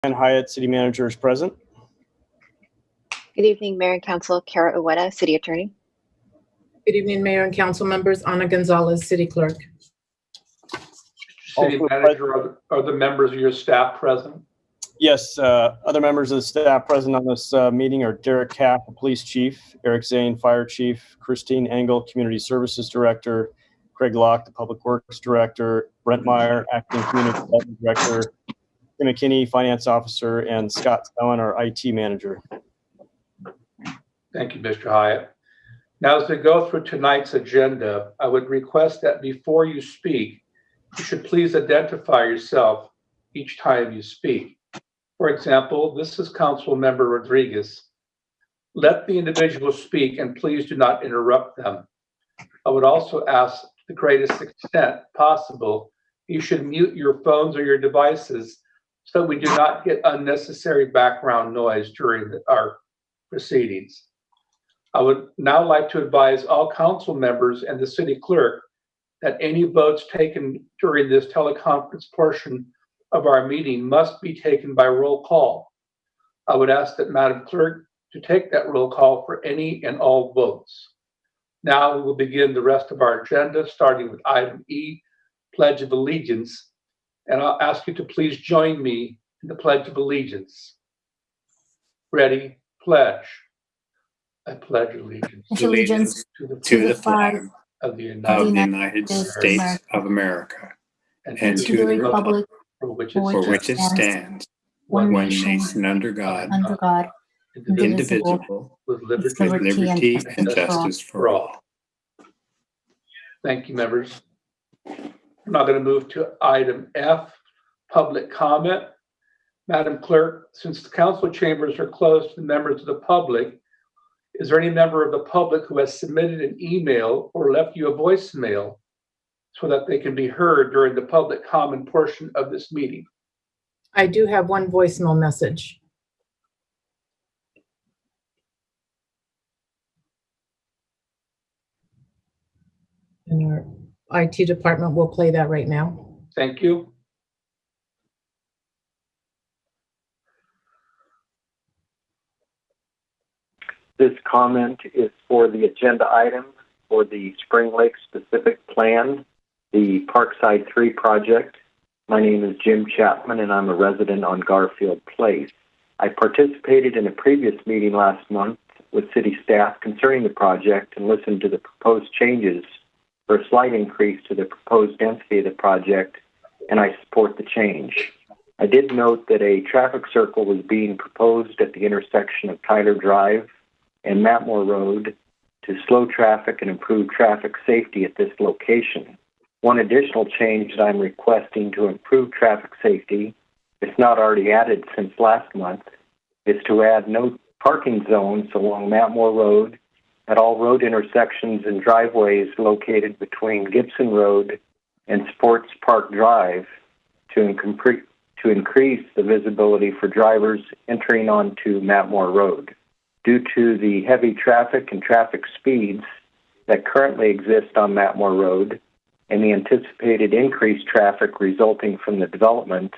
And Hyatt, City Manager, is present. Good evening, Mayor and Council. Kara Uweta, City Attorney. Good evening, Mayor and Council members. Ana Gonzalez, City Clerk. City Manager, are the members of your staff present? Yes, other members of the staff present on this meeting are Derek Kapp, the Police Chief, Eric Zane, Fire Chief, Christine Engel, Community Services Director, Craig Locke, the Public Works Director, Brent Meyer, Acting Community Development Director, Tim McKinney, Finance Officer, and Scott Stone, our IT Manager. Thank you, Mr. Hyatt. Now, as we go through tonight's agenda, I would request that before you speak, you should please identify yourself each time you speak. For example, this is Council Member Rodriguez. Let the individual speak and please do not interrupt them. I would also ask, to the greatest extent possible, you should mute your phones or your devices so we do not get unnecessary background noise during our proceedings. I would now like to advise all council members and the city clerk that any votes taken during this teleconference portion of our meeting must be taken by roll call. I would ask that Madam Clerk to take that roll call for any and all votes. Now we will begin the rest of our agenda, starting with item E, Pledge of Allegiance. And I'll ask you to please join me in the Pledge of Allegiance. Ready? Pledge. I pledge allegiance to the flag of the United States of America and to the republic for which it stands, one nation under God, indivisible, with liberty and justice for all. Thank you, members. I'm now going to move to item F, public comment. Madam Clerk, since the council chambers are closed to members of the public, is there any member of the public who has submitted an email or left you a voicemail so that they can be heard during the public comment portion of this meeting? I do have one voicemail message. And our IT department will play that right now. Thank you. This comment is for the agenda item for the Spring Lake specific plan, the Parkside 3 project. My name is Jim Chapman and I'm a resident on Garfield Place. I participated in a previous meeting last month with city staff concerning the project and listened to the proposed changes for a slight increase to the proposed density of the project, and I support the change. I did note that a traffic circle was being proposed at the intersection of Tyler Drive and Matmore Road to slow traffic and improve traffic safety at this location. One additional change that I'm requesting to improve traffic safety, if not already added since last month, is to add no parking zones along Matmore Road at all road intersections and driveways located between Gibson Road and Sports Park Drive to increase the visibility for drivers entering onto Matmore Road. Due to the heavy traffic and traffic speeds that currently exist on Matmore Road and the anticipated increased traffic resulting from the development,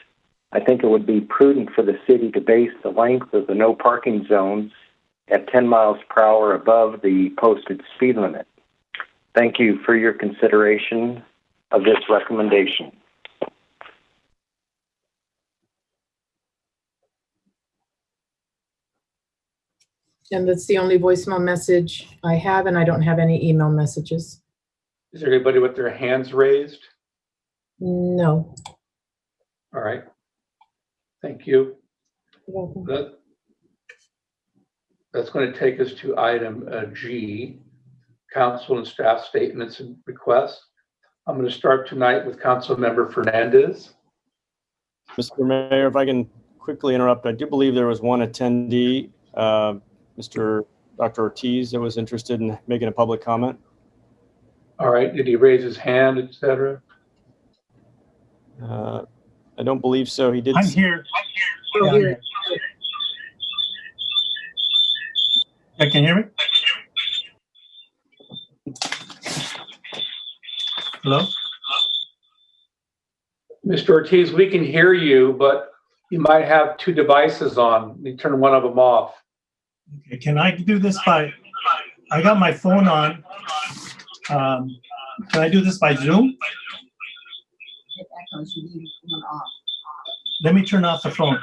I think it would be prudent for the city to base the length of the no parking zones at 10 miles per hour above the posted speed limit. Thank you for your consideration of this recommendation. And that's the only voicemail message I have, and I don't have any email messages. Is there anybody with their hands raised? No. All right. Thank you. You're welcome. That's going to take us to item G, council and staff statements and requests. I'm going to start tonight with Council Member Fernandez. Mr. Mayor, if I can quickly interrupt, I do believe there was one attendee, Dr. Ortiz, that was interested in making a public comment. All right. Did he raise his hand, etc.? I don't believe so. He did. I'm here. Oh, here. Yeah, can you hear me? Hello? Mr. Ortiz, we can hear you, but You might have two devices on. You turn one of them off. Okay, can I do this by, I got my phone on. Can I do this by Zoom? Let me turn off the phone.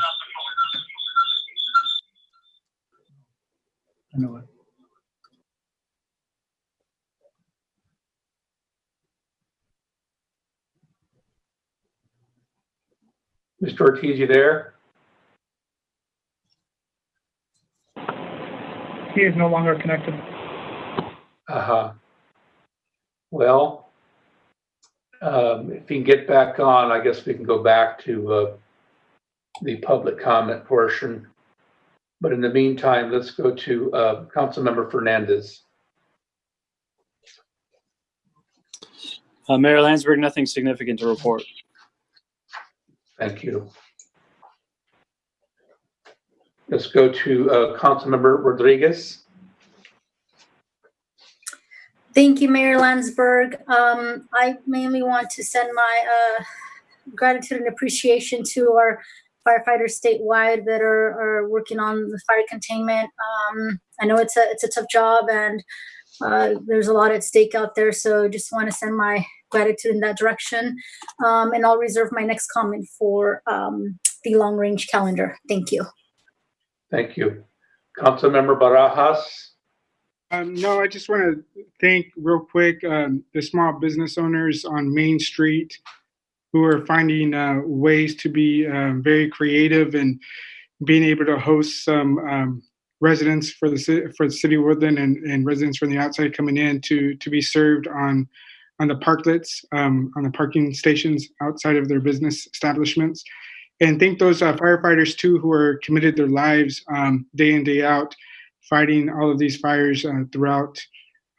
I know it. Mr. Ortiz, you there? He is no longer connected. Uh-huh. Well, if you can get back on, I guess we can go back to the public comment portion. But in the meantime, let's go to Councilmember Fernandez. Mayor Landsberg, nothing significant to report. Thank you. Let's go to Councilmember Rodriguez. Thank you, Mayor Landsberg. I mainly want to send my gratitude and appreciation to our firefighters statewide that are working on the fire containment. I know it's a tough job, and there's a lot at stake out there, so just want to send my gratitude in that direction. And I'll reserve my next comment for the long range calendar. Thank you. Thank you. Councilmember Barajas. No, I just want to thank real quick the small business owners on Main Street who are finding ways to be very creative and being able to host some residents for the city of Woodland and residents from the outside coming in to be served on the parklets, on the parking stations outside of their business establishments. And thank those firefighters too who are committed their lives day in, day out, fighting all of these fires throughout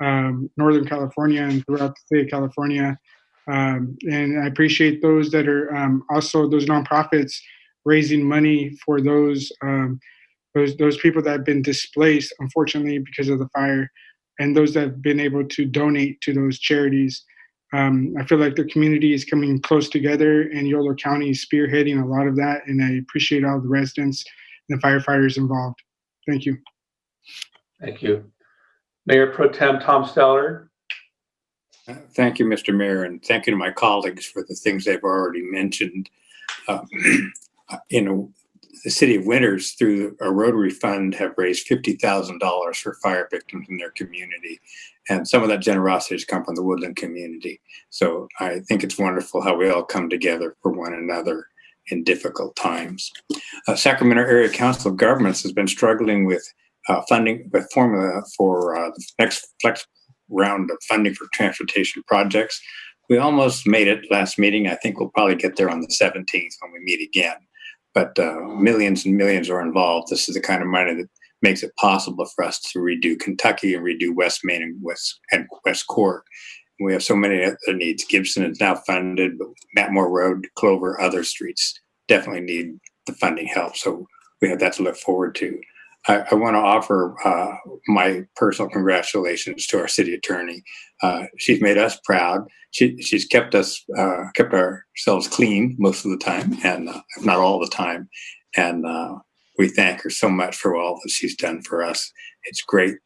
Northern California and throughout the state of California. And I appreciate those that are also those nonprofits raising money for those people that have been displaced, unfortunately, because of the fire, and those that have been able to donate to those charities. I feel like the community is coming close together, and Yolo County is spearheading a lot of that, and I appreciate all the residents and the firefighters involved. Thank you. Thank you. Mayor Pro Tem Tom Steller. Thank you, Mr. Mayor, and thank you to my colleagues for the things they've already mentioned. The city of Winters, through a Rotary Fund, have raised $50,000 for fire victims in their community. And some of that generosity has come from the Woodland community. So I think it's wonderful how we all come together for one another in difficult times. Sacramento Area Council of Governments has been struggling with funding, with formula for the next flex round of funding for transportation projects. We almost made it last meeting. I think we'll probably get there on the 17th when we meet again. But millions and millions are involved. This is the kind of money that makes it possible for us to redo Kentucky and redo West Main and West Court. We have so many other needs. Gibson is now funded, but Matmore Road, Clover, other streets definitely need the funding help. So we have that to look forward to. I want to offer my personal congratulations to our city attorney. She's made us proud. She's kept ourselves clean most of the time, and if not all the time. And we thank her so much for all that she's done for us. It's great,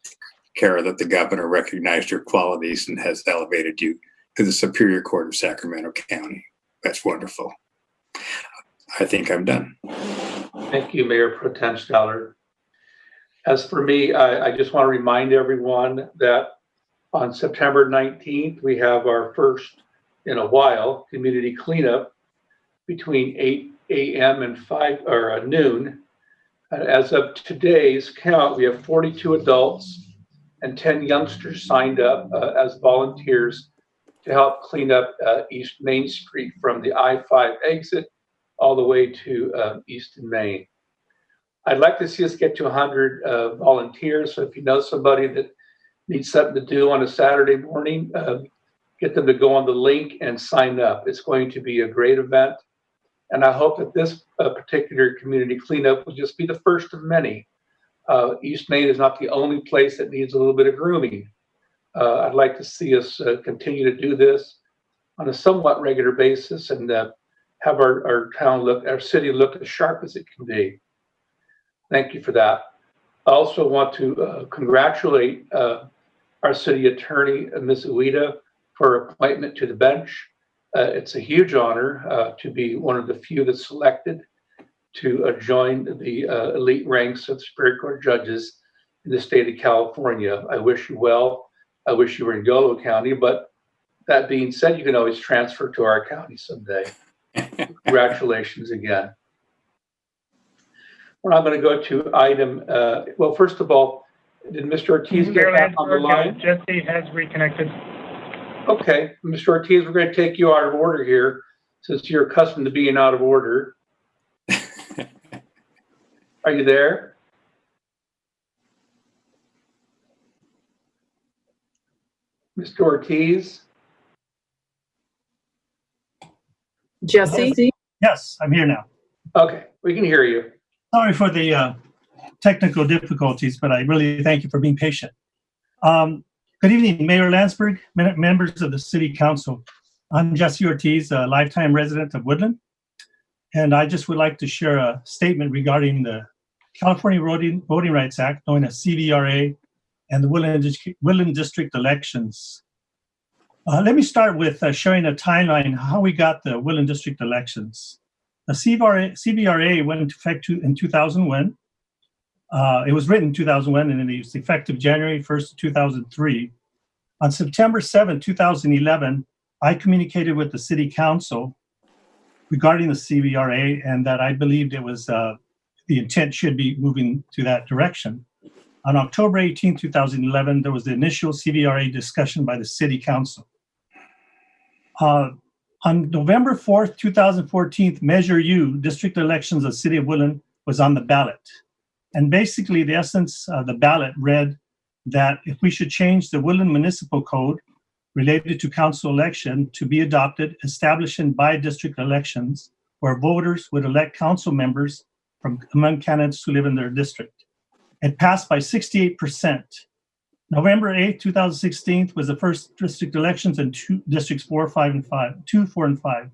Kara, that the governor recognized your qualities and has elevated you to the Superior Court of Sacramento County. That's wonderful. I think I'm done. Thank you, Mayor Pro Tem Steller. As for me, I just want to remind everyone that on September 19th, we have our first in a while community cleanup between 8 a.m. and noon. As of today's count, we have 42 adults and 10 youngsters signed up as volunteers to help clean up East Main Street from the I-5 exit all the way to Easton, Maine. I'd like to see us get to 100 volunteers. So if you know somebody that needs something to do on a Saturday morning, get them to go on the link and sign up. It's going to be a great event. And I hope that this particular community cleanup will just be the first of many. East Main is not the only place that needs a little bit of grooming. I'd like to see us continue to do this on a somewhat regular basis and have our town look, our city look as sharp as it can be. Thank you for that. I also want to congratulate our city attorney, Ms. Ueda, for her appointment to the bench. It's a huge honor to be one of the few that's selected to join the elite ranks of Superior Court judges in the state of California. I wish you well. I wish you were in Yolo County, but that being said, you can always transfer to our county someday. Congratulations again. We're now going to go to item, well, first of all, did Mr. Ortiz get back on the line? Jesse has reconnected. Okay, Mr. Ortiz, we're going to take you out of order here since you're accustomed to being out of order. Are you there? Mr. Ortiz? Jesse? Yes, I'm here now. Okay, we can hear you. Sorry for the technical difficulties, but I really thank you for being patient. Good evening, Mayor Landsberg, members of the City Council. I'm Jesse Ortiz, a lifetime resident of Woodland, and I just would like to share a statement regarding the California Voting Rights Act, known as CVRA, and the Woodland District elections. Let me start with showing a timeline how we got the Woodland District elections. The CVRA went into effect in 2001. It was written in 2001 and it was effective January 1st, 2003. On September 7, 2011, I communicated with the City Council regarding the CVRA and that I believed it was the intent should be moving to that direction. On October 18, 2011, there was the initial CVRA discussion by the City Council. On November 4th, 2014, Measure U, district elections of the City of Woodland, was on the ballot. And basically, the essence of the ballot read that if we should change the Woodland Municipal Code related to council election to be adopted, establishing by-district elections where voters would elect council members from among candidates who live in their district. It passed by 68%. November 8, 2016 was the first district elections in districts 4, and 5.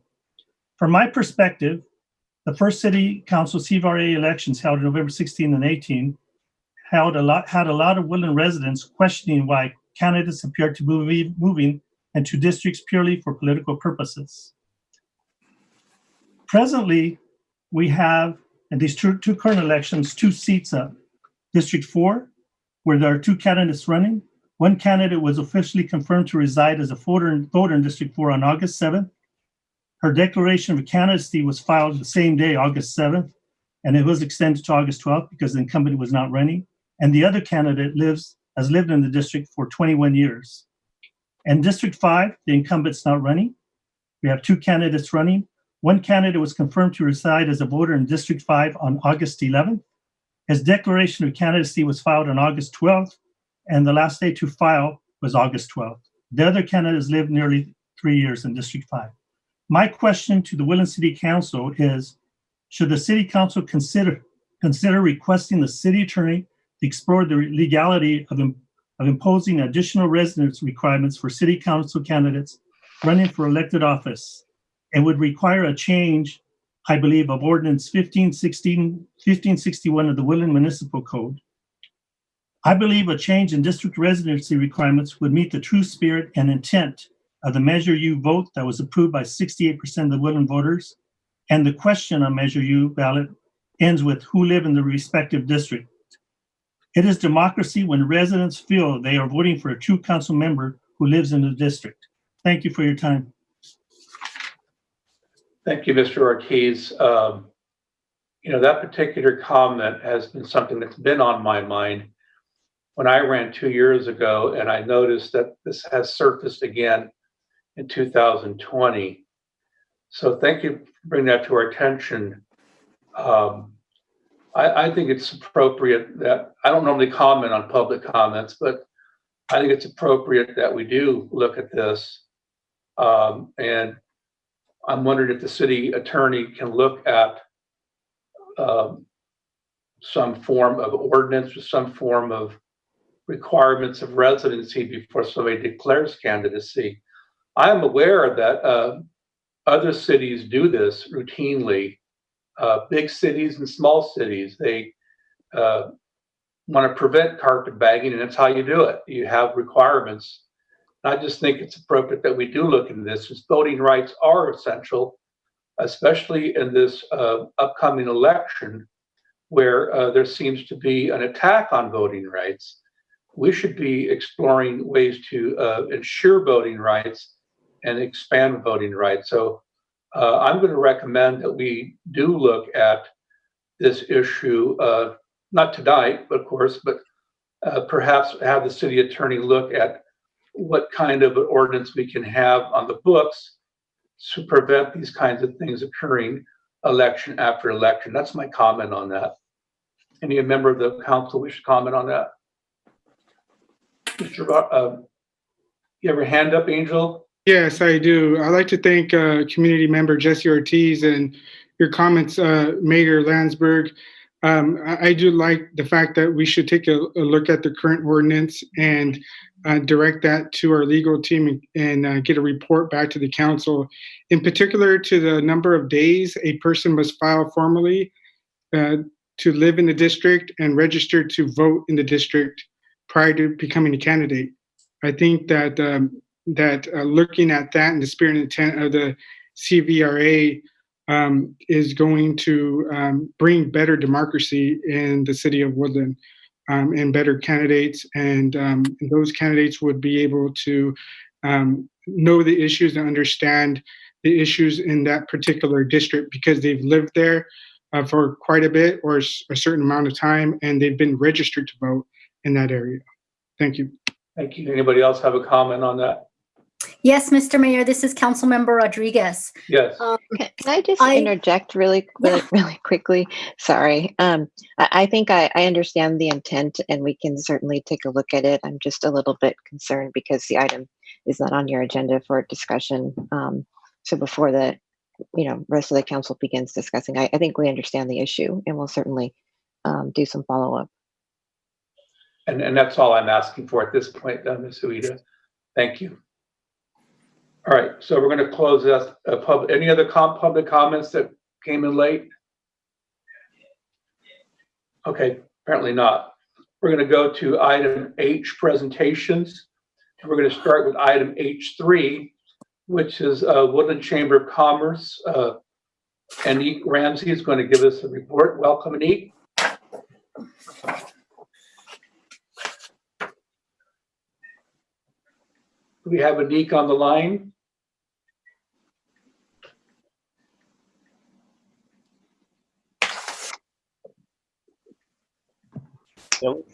From my perspective, the first City Council CVRA elections held on November 16 and 18 had a lot of Woodland residents questioning why candidates appeared to be moving into districts purely for political purposes. Presently, we have, in these two current elections, 2 seats up. District 4, where there are 2 candidates running. One candidate was officially confirmed to reside as a voter in District 4 on August 7th. Her declaration of candidacy was filed the same day, August 7th, and it was extended to August 12th because the incumbent was not running. And the other candidate has lived in the district for 21 years. In District 5, the incumbent's not running. We have 2 candidates running. One candidate was confirmed to reside as a voter in District 5 on August 11th. His declaration of candidacy was filed on August 12th, and the last day to file was August 12th. The other candidates lived nearly 3 years in District 5. My question to the Woodland City Council is, should the City Council consider requesting the City Attorney to explore the legality of imposing additional residence requirements for City Council candidates running for elected office? It would require a change, I believe, of Ordinance 1561 of the Woodland Municipal Code. I believe a change in district residency requirements would meet the true spirit and intent of the Measure U vote that was approved by 68% of the Woodland voters, and the question on Measure U ballot ends with who live in the respective district. It is democracy when residents feel they are voting for a true council member who lives in the district. Thank you for your time. Thank you, Mr. Ortiz. That particular comment has been something that's been on my mind when I ran 2 years ago, and I noticed that this has surfaced again in 2020. So thank you for bringing that to our attention. I think it's appropriate that, I don't normally comment on public comments, but I think it's appropriate that we do look at this. And I'm wondering if the city attorney can look at some form of ordinance or some form of requirements of residency before somebody declares candidacy. I am aware that other cities do this routinely. Big cities and small cities, they want to prevent carpetbagging, and that's how you do it. You have requirements. I just think it's appropriate that we do look into this, because voting rights are essential, especially in this upcoming election, where there seems to be an attack on voting rights. We should be exploring ways to ensure voting rights and expand voting rights. So I'm going to recommend that we do look at this issue, not tonight, of course, but perhaps have the city attorney look at what kind of ordinance we can have on the books to prevent these kinds of things occurring election after election. That's my comment on that. Any member of the council wish to comment on that? Mr. You have your hand up, Angel? Yes, I do. I'd like to thank community member Jesse Ortiz and your comments, Mayor Landsberg. I do like the fact that we should take a look at the current ordinance and direct that to our legal team and get a report back to the council. In particular, to the number of days a person must file formally to live in the district and register to vote in the district prior to becoming a candidate. I think that looking at that in the spirit and intent of the CVRA is going to bring better democracy in the city of Woodland and better candidates. And those candidates would be able to know the issues and understand the issues in that particular district because they've lived there for quite a bit or a certain amount of time, and they've been registered to vote in that area. Thank you. Thank you. Anybody else have a comment on that? Yes, Mr. Mayor, this is Councilmember Rodriguez. Yes. Can I just interject really quickly? Sorry. I think I understand the intent and we can certainly take a look at it. I'm just a little bit concerned because the item is not on your agenda for discussion. So before the rest of the council begins discussing, I think we understand the issue and we'll certainly do some follow-up. And that's all I'm asking for at this point, Ms. Ueda. Thank you. All right, so we're going to close this. Any other public comments that came in late? Okay, apparently not. We're going to go to item H, presentations. And we're going to start with item H3, which is Woodland Chamber of Commerce. Anique Ramsey is going to give us a report. Welcome, Anique. Do we have Anique on the line?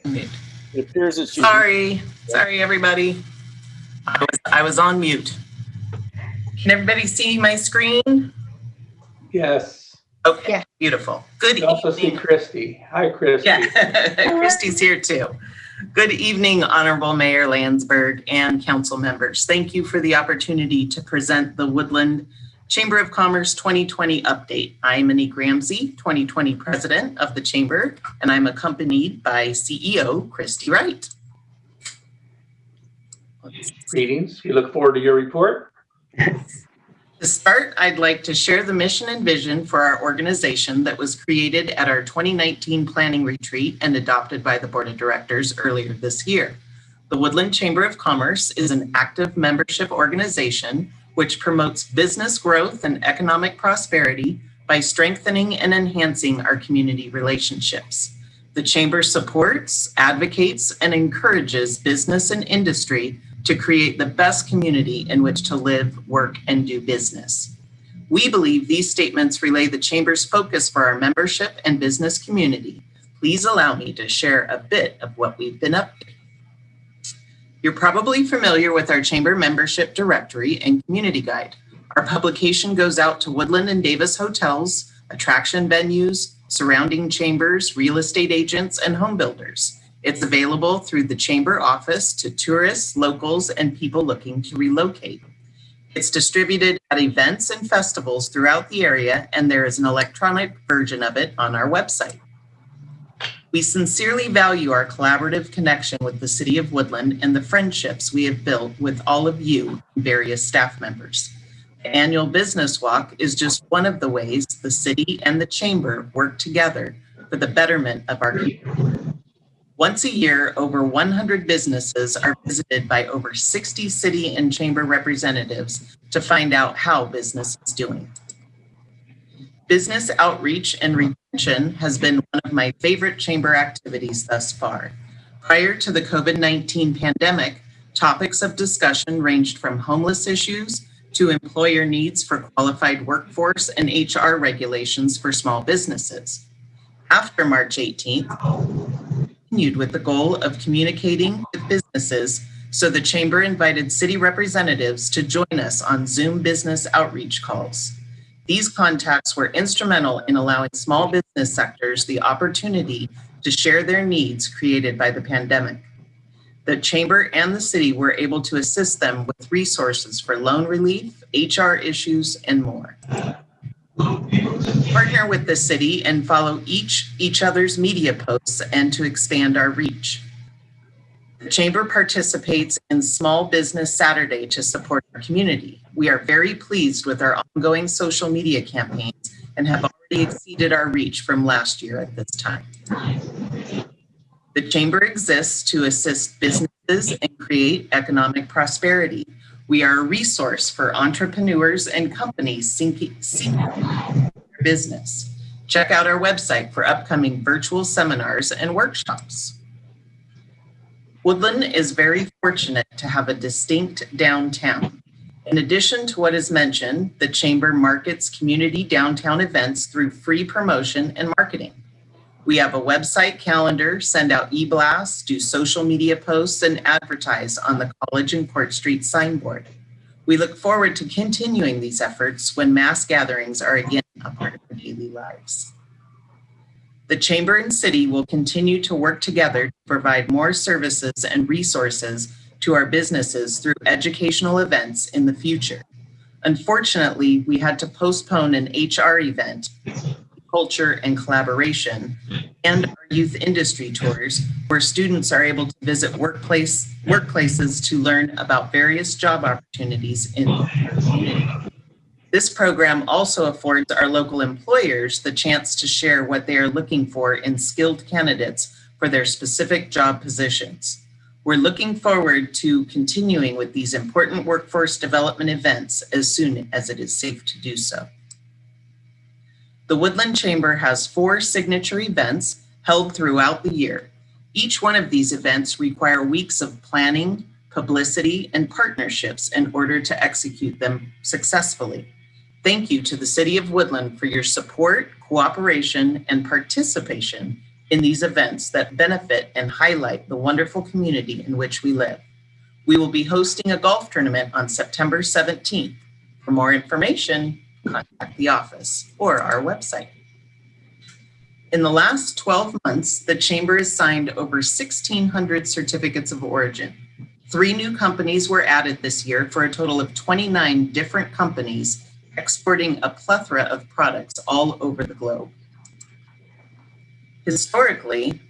It appears that Sorry, everybody. I was on mute. Can everybody see my screen? Yes. Okay, yeah. Beautiful. Good evening. Also see Christy. Hi, Christy. Yeah, Christy's here too. Good evening, Honorable Mayor Landsberg and council members. Thank you for the opportunity to present the Woodland Chamber of Commerce 2020 update. I'm Anique Ramsey, 2020 president of the Chamber, and I'm accompanied by CEO Christy Wright. Greetings. We look forward to your report. To start, I'd like to share the mission and vision for our organization that was created at our 2019 planning retreat and adopted by the board of directors earlier this year. The Woodland Chamber of Commerce is an active membership organization which promotes business growth and economic prosperity by strengthening and enhancing our community relationships. The Chamber supports, advocates, and encourages business and industry to create the best community in which to live, work, and do business. We believe these statements relay the Chamber's focus for our membership and business community. Please allow me to share a bit of what we've been up to. You're probably familiar with our Chamber membership directory and community guide. Our publication goes out to Woodland and Davis hotels, attraction venues, surrounding chambers, real estate agents, and home builders. It's available through the Chamber office to tourists, locals, and people looking to relocate. It's distributed at events and festivals throughout the area, and there is an electronic version of it on our website. We sincerely value our collaborative connection with the City of Woodland and the friendships we have built with all of you, various staff members. The annual business walk is just one of the ways the city and the chamber work together for the betterment of our community. Once a year, over 100 businesses are visited by over 60 city and chamber representatives to find out how business is doing. Business outreach and retention has been one of my favorite chamber activities thus far. Prior to the COVID-19 pandemic, topics of discussion ranged from homeless issues to employer needs for qualified workforce and HR regulations for small businesses. After March 18th, continued with the goal of communicating with businesses, so the chamber invited city representatives to join us on Zoom business outreach calls. These contacts were instrumental in allowing small business sectors the opportunity to share their needs created by the pandemic. The chamber and the city were able to assist them with resources for loan relief, HR issues, and more. Partner with the city and follow each other's media posts and to expand our reach. The chamber participates in Small Business Saturday to support our community. We are very pleased with our ongoing social media campaigns and have already exceeded our reach from last year at this time. The chamber exists to assist businesses and create economic prosperity. We are a resource for entrepreneurs and companies seeking business. Check out our website for upcoming virtual seminars and workshops. Woodland is very fortunate to have a distinct downtown. In addition to what is mentioned, the chamber markets community downtown events through free promotion and marketing. We have a website calendar, send out e-blasts, do social media posts, and advertise on the College and Court Street signboard. We look forward to continuing these efforts when mass gatherings are again a part of our daily lives. The chamber and city will continue to work together to provide more services and resources to our businesses through educational events in the future. Unfortunately, we had to postpone an HR event, culture and collaboration, and our youth industry tours, where students are able to visit workplaces to learn about various job opportunities in the community. This program also affords our local employers the chance to share what they are looking for in skilled candidates for their specific job positions. We're looking forward to continuing with these important workforce development events as soon as it is safe to do so. The Woodland Chamber has 4 signature events held throughout the year. Each one of these events require weeks of planning, publicity, and partnerships in order to execute them successfully. Thank you to the City of Woodland for your support, cooperation, and participation in these events that benefit and highlight the wonderful community in which we live. We will be hosting a golf tournament on September 17th. For more information, contact the office or our website. In the last 12 months, the Chamber has signed over 1,600 certificates of origin. 3 new companies were added this year for a total of 29 different companies exporting a plethora of products all over the globe. Historically,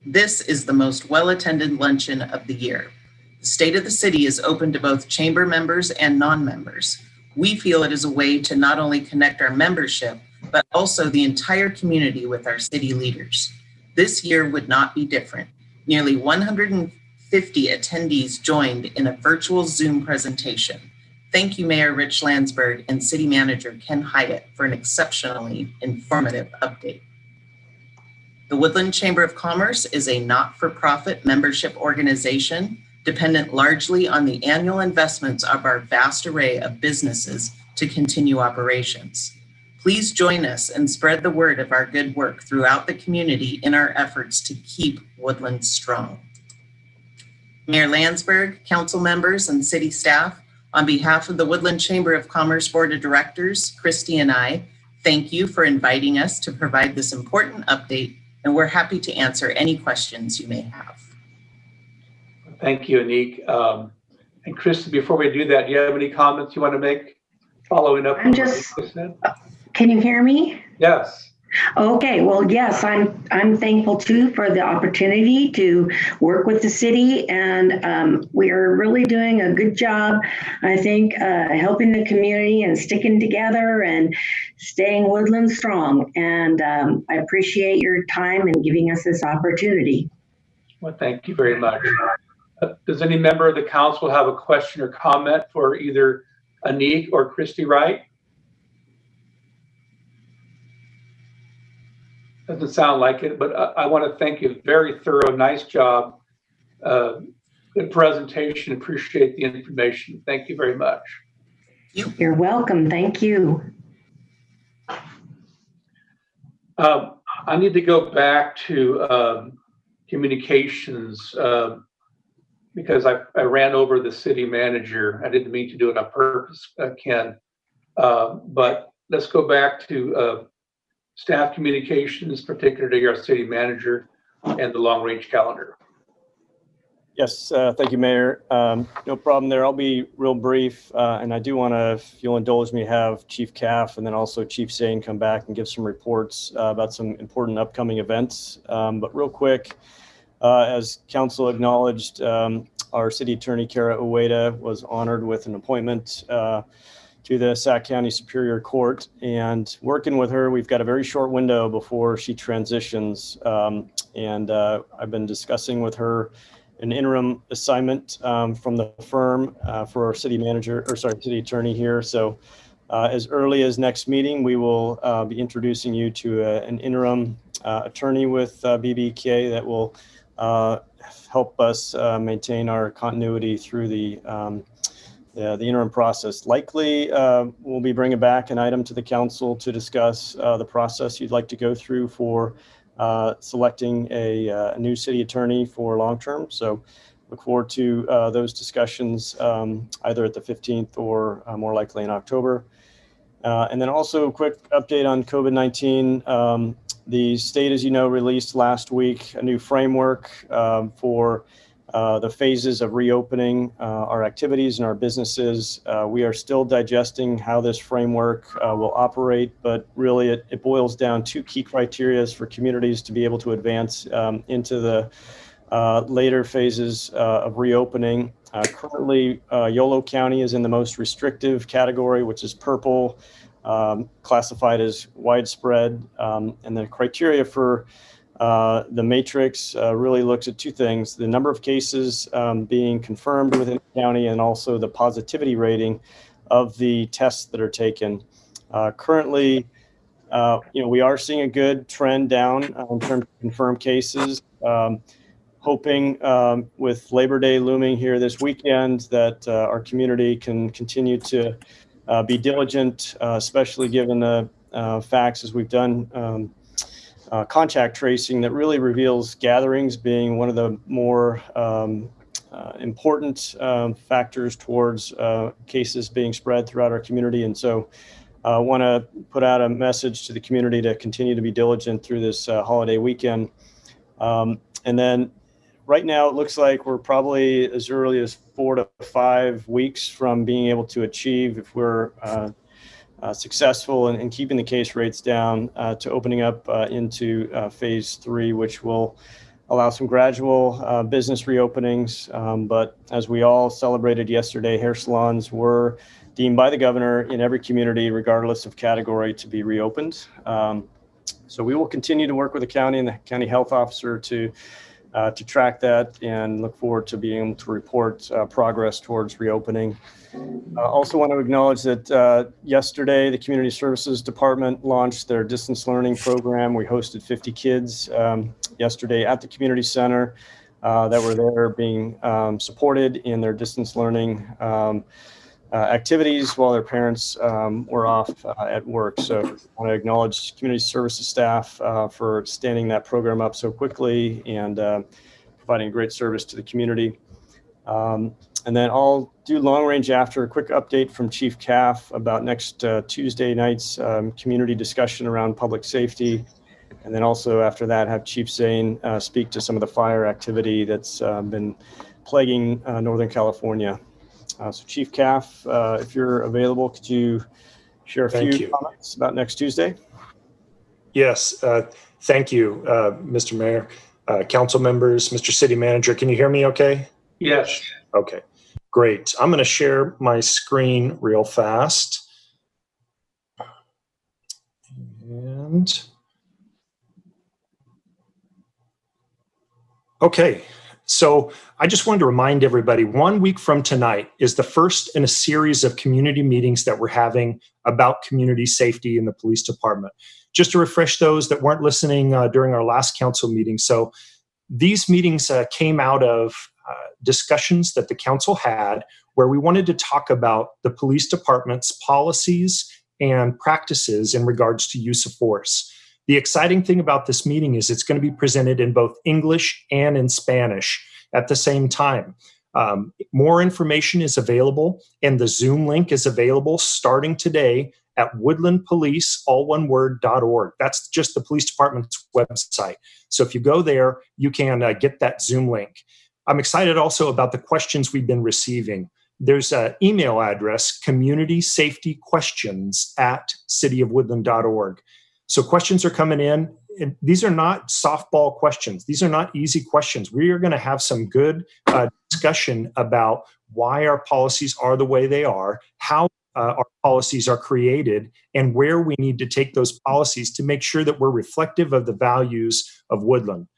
this is the most well-attended luncheon of the year. The State of the City is open to both Chamber members and non-members. We feel it is a way to not only connect our membership, but also the entire community with our city leaders. This year would not be different. Nearly 150 attendees joined in a virtual Zoom presentation. Thank you, Mayor Rich Landsberg and City Manager Ken Hyatt for an exceptionally informative update. The Woodland Chamber of Commerce is a not-for-profit membership organization dependent largely on the annual investments of our vast array of businesses to continue operations. Please join us and spread the word of our good work throughout the community in our efforts to keep Woodland strong. Mayor Landsberg, council members, and city staff, on behalf of the Woodland Chamber of Commerce Board of Directors, Christy and I, thank you for inviting us to provide this important update, and we're happy to answer any questions you may have. Thank you, Anik. And Christy, before we do that, do you have any comments you want to make following up? Can you hear me? Yes. Okay, well, yes, I'm thankful too for the opportunity to work with the city, and we are really doing a good job, I think, helping the community and sticking together and staying Woodland strong. And I appreciate your time and giving us this opportunity. Well, thank you very much. Does any member of the council have a question or comment for either Anik or Christy Wright? Doesn't sound like it, but I want to thank you. Very thorough, nice job. Good presentation. Appreciate the information. Thank you very much. You're welcome. Thank you. I need to go back to communications because I ran over the city manager. I didn't mean to do it on purpose, Ken. But let's go back to staff communications, particularly our city manager and the long-range calendar. Yes, thank you, Mayor. No problem there. I'll be real brief. And I do want to, if you'll indulge me, have Chief Caff and then also Chief Zane come back and give some reports about some important upcoming events. But real quick, as council acknowledged, our city attorney, Kara Ueda, was honored with an appointment to the Sac County Superior Court. And working with her, we've got a very short window before she transitions. And I've been discussing with her an interim assignment from the firm for our city attorney here. So as early as next meeting, we will be introducing you to an interim attorney with BBK that will help us maintain our continuity through the interim process. Likely, we'll be bringing back an item to the council to discuss the process you'd like to go through for selecting a new city attorney for long-term. So look forward to those discussions either at the 15th or more likely in October. And then also a quick update on COVID-19. The state, as you know, released last week a new framework for the phases of reopening our activities and our businesses. We are still digesting how this framework will operate, but really it boils down two key criteria for communities to be able to advance into the later phases of reopening. Currently, Yolo County is in the most restrictive category, which is purple, classified as widespread. And the criteria for the matrix really looks at two things: the number of cases being confirmed within the county and also the positivity rating of the tests that are taken. Currently, we are seeing a good trend down in terms of confirmed cases. Hoping with Labor Day looming here this weekend that our community can continue to be diligent, especially given the facts as we've done contact tracing that really reveals gatherings being one of the more important factors towards cases being spread throughout our community. And so I want to put out a message to the community to continue to be diligent through this holiday weekend. And then right now, it looks like we're probably as early as 4 to 5 weeks from being able to achieve, if we're successful in keeping the case rates down, to opening up into phase 3, which will allow some gradual business reopenings. But as we all celebrated yesterday, hair salons were deemed by the governor in every community, regardless of category, to be reopened. So we will continue to work with the county and the county health officer to track that and look forward to being able to report progress towards reopening. I also want to acknowledge that yesterday the Community Services Department launched their distance learning program. We hosted 50 kids yesterday at the community center that were there being supported in their distance learning activities while their parents were off at work. So I want to acknowledge community services staff for standing that program up so quickly and providing great service to the community. And then I'll do long range after a quick update from Chief Caff about next Tuesday night's community discussion around public safety. And then also after that, have Chief Zane speak to some of the fire activity that's been plaguing Northern California. So Chief Caff, if you're available, could you share a few comments about next Tuesday? Yes, thank you, Mr. Mayor, council members, Mr. City Manager. Can you hear me okay? Yes. Okay, great. I'm going to share my screen real fast. And okay, so I just wanted to remind everybody, 1 week from tonight is the first in a series of community meetings that we're having about community safety in the police department. Just to refresh those that weren't listening during our last council meeting. So these meetings came out of discussions that the council had where we wanted to talk about the police department's policies and practices in regards to use of force. The exciting thing about this meeting is it's going to be presented in both English and in Spanish at the same time. More information is available, and the Zoom link is available starting today at woodlandpolice.org. That's just the police department's website. So if you go there, you can get that Zoom link. I'm excited also about the questions we've been receiving. There's an email address, communitysafetyquestions@cityofwoodland.org. So questions are coming in. And these are not softball questions. These are not easy questions. We are going to have some good discussion about why our policies are the way they are, how our policies are created, and where we need to take those policies to make sure that we're reflective of the values of Woodland.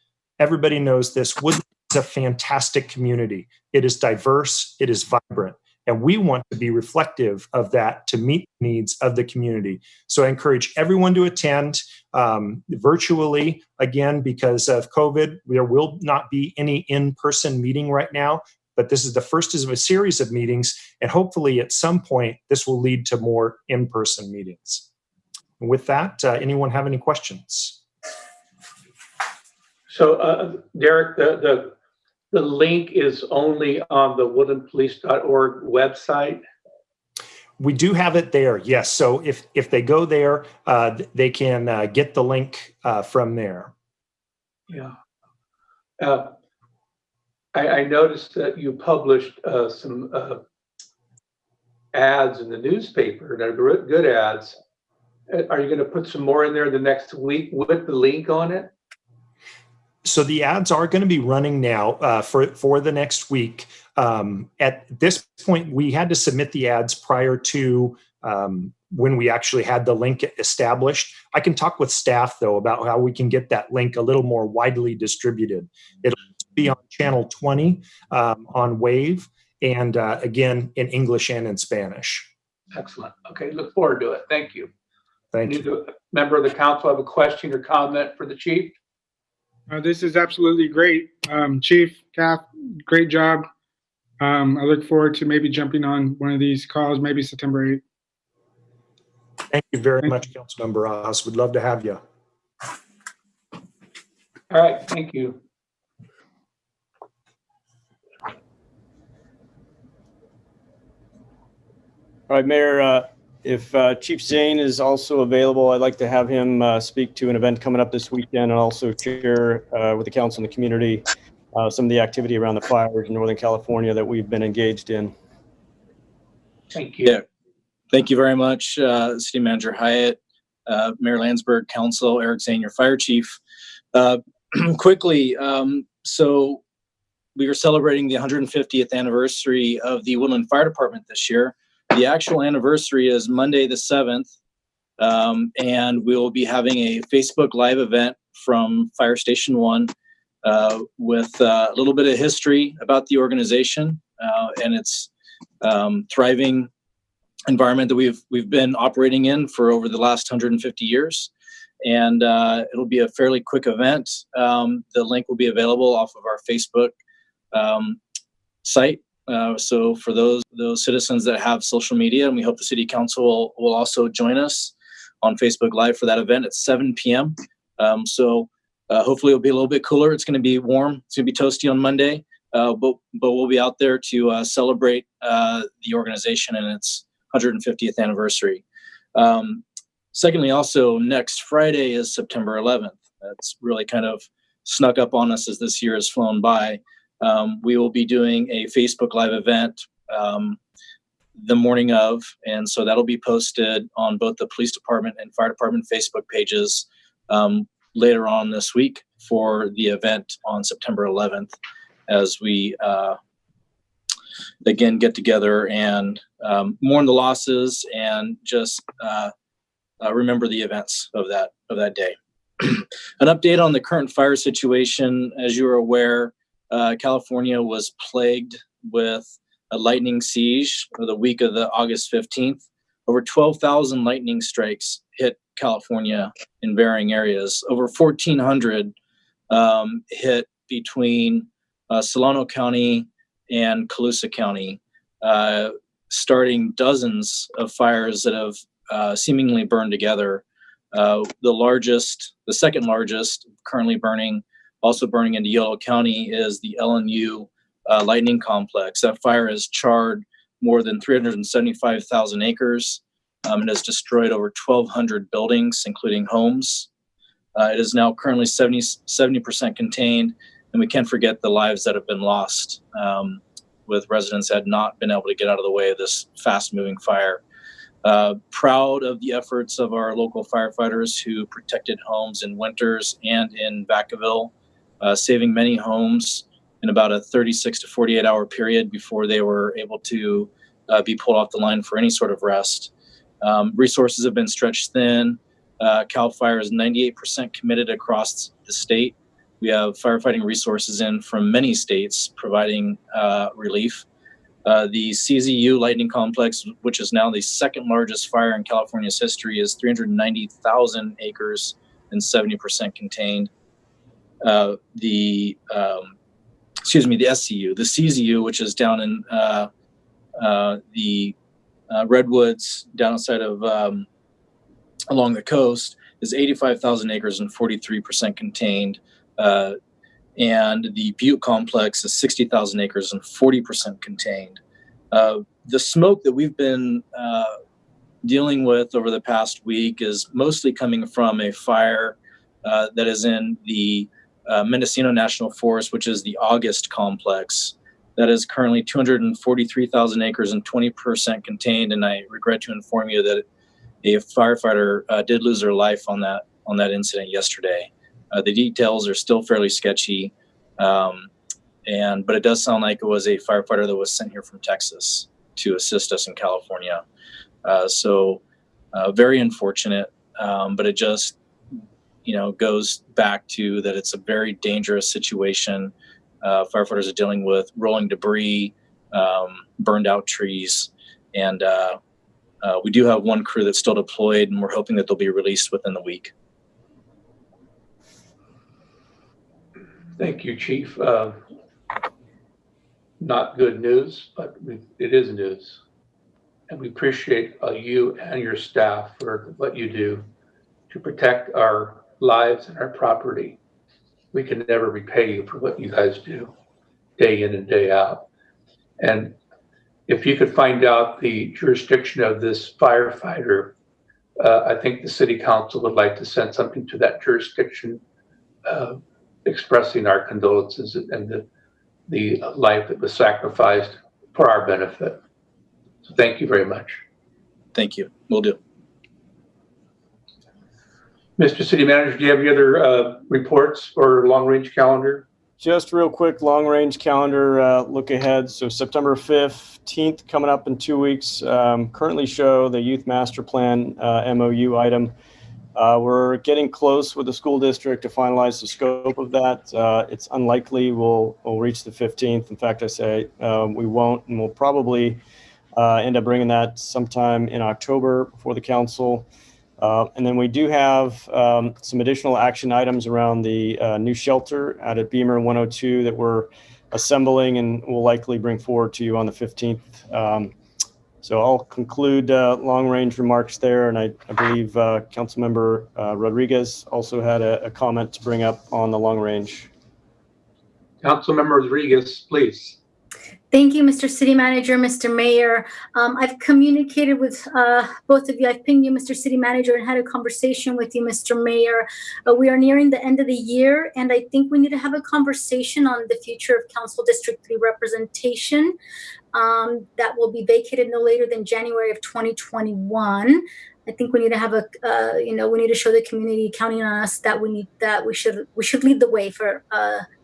Everybody knows this. Woodland is a fantastic community. It is diverse. It is vibrant. And we want to be reflective of that to meet the needs of the community. So I encourage everyone to attend virtually, again, because of COVID. There will not be any in-person meeting right now, but this is the first of a series of meetings. And hopefully at some point, this will lead to more in-person meetings. And with that, anyone have any questions? So, Derek, the link is only on the woodlandpolice.org website? We do have it there, yes. So if they go there, they can get the link from there. Yeah. I noticed that you published some ads in the newspaper that are good ads. Are you going to put some more in there the next week with the link on it? So the ads are going to be running now for the next week. At this point, we had to submit the ads prior to when we actually had the link established. I can talk with staff, though, about how we can get that link a little more widely distributed. It'll be on channel 20 on Wave, and again, in English and in Spanish. Excellent. Okay, look forward to it. Thank you. Thank you. A member of the council have a question or comment for the chief? This is absolutely great. Chief, Kath, great job. I look forward to maybe jumping on one of these calls, maybe September 8th. Thank you very much, Councilmember Oz. We'd love to have you. All right, thank you. All right, Mayor, if Chief Zane is also available, I'd like to have him speak to an event coming up this weekend and also share with the council and the community some of the activity around the fires in Northern California that we've been engaged in. Thank you. Yeah, thank you very much, City Manager Hyatt, Mayor Landsberg, Council, Eric Zane, your fire chief. Quickly, so we are celebrating the 150th anniversary of the Woodland Fire Department this year. The actual anniversary is Monday the 7th, and we will be having a Facebook Live event from Fire Station 1 with a little bit of history about the organization and its thriving environment that we've been operating in for over the last 150 years. And it'll be a fairly quick event. The link will be available off of our Facebook site. So for those citizens that have social media, and we hope the City Council will also join us on Facebook Live for that event at 7 p.m. So hopefully it'll be a little bit cooler. It's going to be warm. It's going to be toasty on Monday, but we'll be out there to celebrate the organization and its 150th anniversary. Secondly, also next Friday is September 11th. That's really kind of snuck up on us as this year has flown by. We will be doing a Facebook Live event the morning of, and so that'll be posted on both the police department and fire department Facebook pages later on this week for the event on September 11th, as we again get together and mourn the losses and just remember the events of that day. An update on the current fire situation. As you are aware, California was plagued with a lightning siege for the week of the August 15th. Over 12,000 lightning strikes hit California in varying areas. Over 1,400 hit between Solano County and Colusa County, starting dozens of fires that have seemingly burned together. The second largest currently burning, also burning into Yolo County, is the LNU lightning complex. That fire has charred more than 375,000 acres and has destroyed over 1,200 buildings, including homes. It is now currently 70% contained, and we can't forget the lives that have been lost with residents that had not been able to get out of the way of this fast-moving fire. Proud of the efforts of our local firefighters who protected homes in Winters and in Vacaville, saving many homes in about a 36 to 48 hour period before they were able to be pulled off the line for any sort of rest. Resources have been stretched thin. CAL FIRE is 98% committed across the state. We have firefighting resources in from many states providing relief. The CZU Lightning Complex, which is now the second largest fire in California's history, is 390,000 acres and 70% contained. The SCU, the CZU, which is down in the Redwoods, down outside of along the coast, is 85,000 acres and 43% contained. And the Butte complex is 60,000 acres and 40% contained. The smoke that we've been dealing with over the past week is mostly coming from a fire that is in the Mendocino National Forest, which is the August complex. That is currently 243,000 acres and 20% contained. And I regret to inform you that a firefighter did lose their life on that incident yesterday. The details are still fairly sketchy, but it does sound like it was a firefighter that was sent here from Texas to assist us in California. So very unfortunate, but it just goes back to that it's a very dangerous situation. Firefighters are dealing with rolling debris, burned out trees, and we do have one crew that's still deployed, and we're hoping that they'll be released within the week. Thank you, Chief. Not good news, but it is news. And we appreciate you and your staff for what you do to protect our lives and our property. We can never repay you for what you guys do day in and day out. And if you could find out the jurisdiction of this firefighter, I think the city council would like to send something to that jurisdiction expressing our condolences and the life that was sacrificed for our benefit. So thank you very much. Thank you. Will do. Mr. City Manager, do you have any other reports or long-range calendar? Just real quick, long-range calendar look ahead. So September 15th, coming up in 2 weeks, currently show the Youth Master Plan MOU item. We're getting close with the school district to finalize the scope of that. It's unlikely we'll reach the 15th. In fact, I say we won't, and we'll probably end up bringing that sometime in October before the council. And then we do have some additional action items around the new shelter out at Beamer 102 that we're assembling and will likely bring forward to you on the 15th. So I'll conclude long-range remarks there, and I believe Councilmember Rodriguez also had a comment to bring up on the long-range. Councilmember Rodriguez, please. Thank you, Mr. City Manager, Mr. Mayor. I've communicated with both of you. I've pinged you, Mr. City Manager, and had a conversation with you, Mr. Mayor. We are nearing the end of the year, and I think we need to have a conversation on the future of Council District 3 representation that will be vacated no later than January of 2021. I think we need to have we need to show the community counting on us that we should lead the way for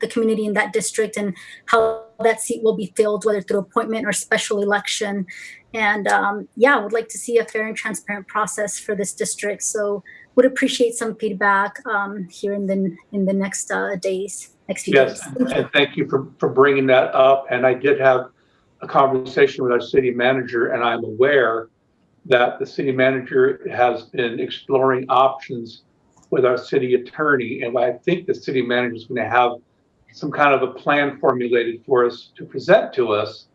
the community in that district, and how that seat will be filled, whether through appointment or special election. And I would like to see a fair and transparent process for this district. So would appreciate some feedback here in the next days, next few days. And thank you for bringing that up. And I did have a conversation with our city manager, and I'm aware that the city manager has been exploring options with our city attorney. And I think the city manager is going to have some kind of a plan formulated for us to present to us.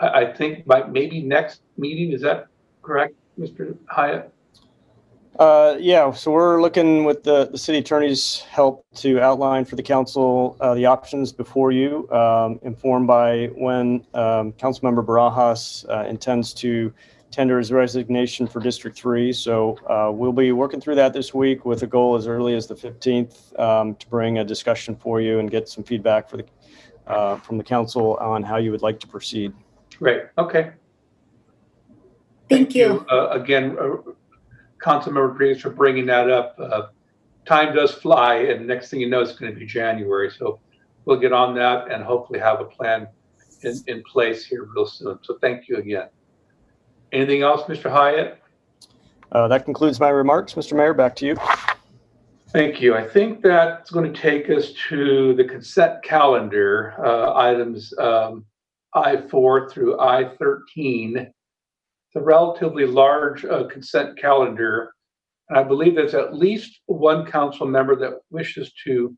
I think by maybe next meeting. Is that correct, Mr. Hyatt? So we're looking with the city attorney's help to outline for the council the options before you, informed by when Councilmember Barajas intends to tender his resignation for District 3. So we'll be working through that this week with a goal as early as the 15th to bring a discussion for you and get some feedback for from the council on how you would like to proceed. Great. Okay. Thank you. Again, Councilmember Rodriguez, for bringing that up. Time does fly, and next thing you know, it's going to be January. So we'll get on that and hopefully have a plan in place here real soon. So thank you again. Anything else, Mr. Hyatt? That concludes my remarks, Mr. Mayor. Back to you. Thank you. I think that's going to take us to the consent calendar, items I-4 through I-13. It's a relatively large consent calendar, and I believe there's at least one council member that wishes to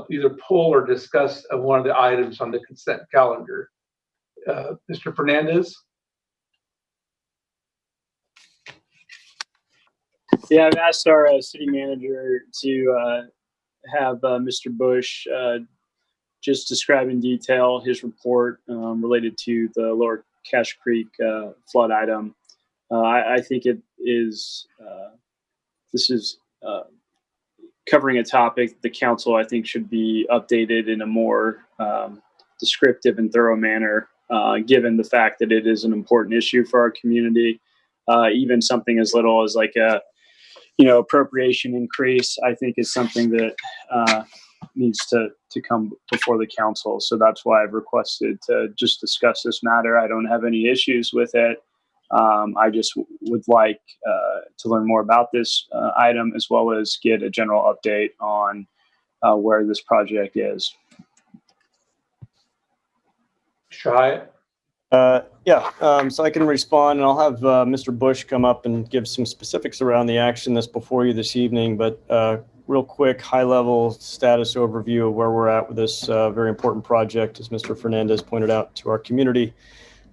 either pull or discuss one of the items on the consent calendar. Mr. Fernandez? Yeah, I've asked our city manager to have Mr. Bush just describe in detail his report related to the Lower Cache Creek flood item. I think it is, this is covering a topic the council, I think, should be updated in a more descriptive and thorough manner, given the fact that it is an important issue for our community. Even something as little as like a appropriation increase, I think, is something that needs to come before the council. So that's why I've requested to just discuss this matter. I don't have any issues with it. I just would like to learn more about this item, as well as get a general update on where this project is. Shy. So I can respond, and I'll have Mr. Bush come up and give some specifics around the action that's before you this evening. But real quick, high-level status overview of where we're at with this very important project, as Mr. Fernandez pointed out, to our community.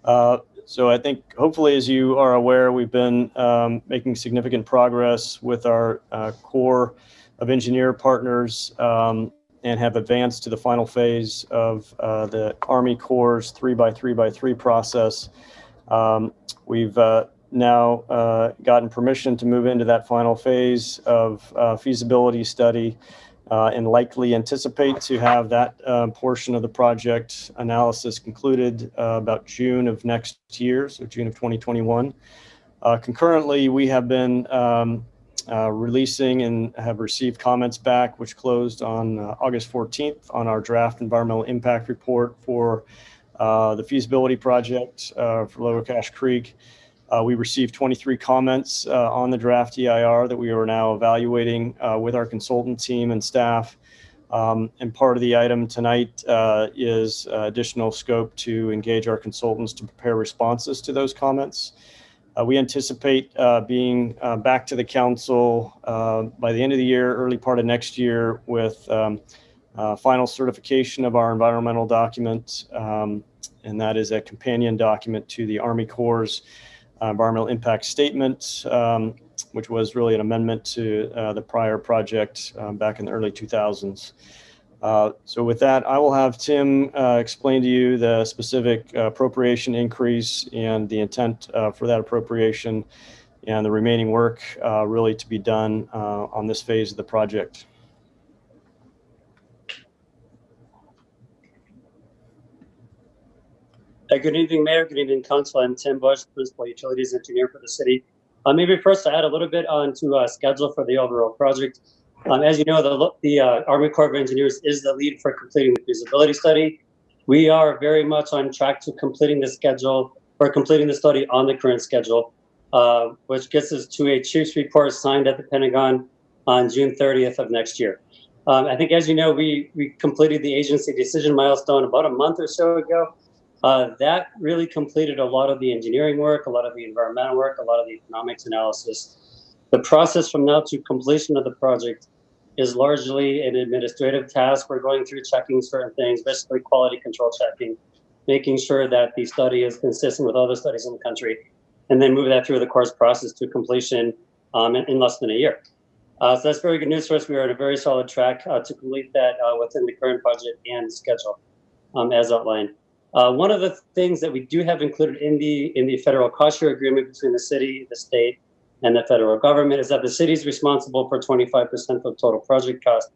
So I think, hopefully, as you are aware, we've been making significant progress with our core of engineer partners, and have advanced to the final phase of the Army Corps' 3x3x3 process. We've now gotten permission to move into that final phase of feasibility study, and likely anticipate to have that portion of the project analysis concluded about June of next year, so June of 2021. Concurrently, we have been releasing and have received comments back, which closed on August 14th on our draft environmental impact report for the feasibility project for Lower Cache Creek. We received 23 comments on the draft EIR that we are now evaluating with our consultant team and staff. And part of the item tonight is additional scope to engage our consultants to prepare responses to those comments. We anticipate being back to the council by the end of the year, early part of next year, with final certification of our environmental document, and that is a companion document to the Army Corps' environmental impact statement, which was really an amendment to the prior project back in the early 2000s. So with that, I will have Tim explain to you the specific appropriation increase and the intent for that appropriation, and the remaining work really to be done on this phase of the project. Good evening, Mayor. Good evening, Council. I'm Tim Bush, Principal Utilities Engineer for the city. Maybe first to add a little bit onto schedule for the overall project. As you know, the Army Corps of Engineers is the lead for completing the feasibility study. We are very much on track to completing the schedule or completing the study on the current schedule, which gets us to a chief's report signed at the Pentagon on June 30th of next year. I think, as you know, we completed the agency decision milestone about a month or so ago. That really completed a lot of the engineering work, a lot of the environmental work, a lot of the economics analysis. The process from now to completion of the project is largely an administrative task. We're going through checking certain things, basically quality control checking, making sure that the study is consistent with other studies in the country, and then move that through the course process to completion in less than a year. So that's very good news for us. We are on a very solid track to complete that within the current budget and schedule as outlined. One of the things that we do have included in the federal cost share agreement between the city, the state, and the federal government is that the city is responsible for 25% of total project cost.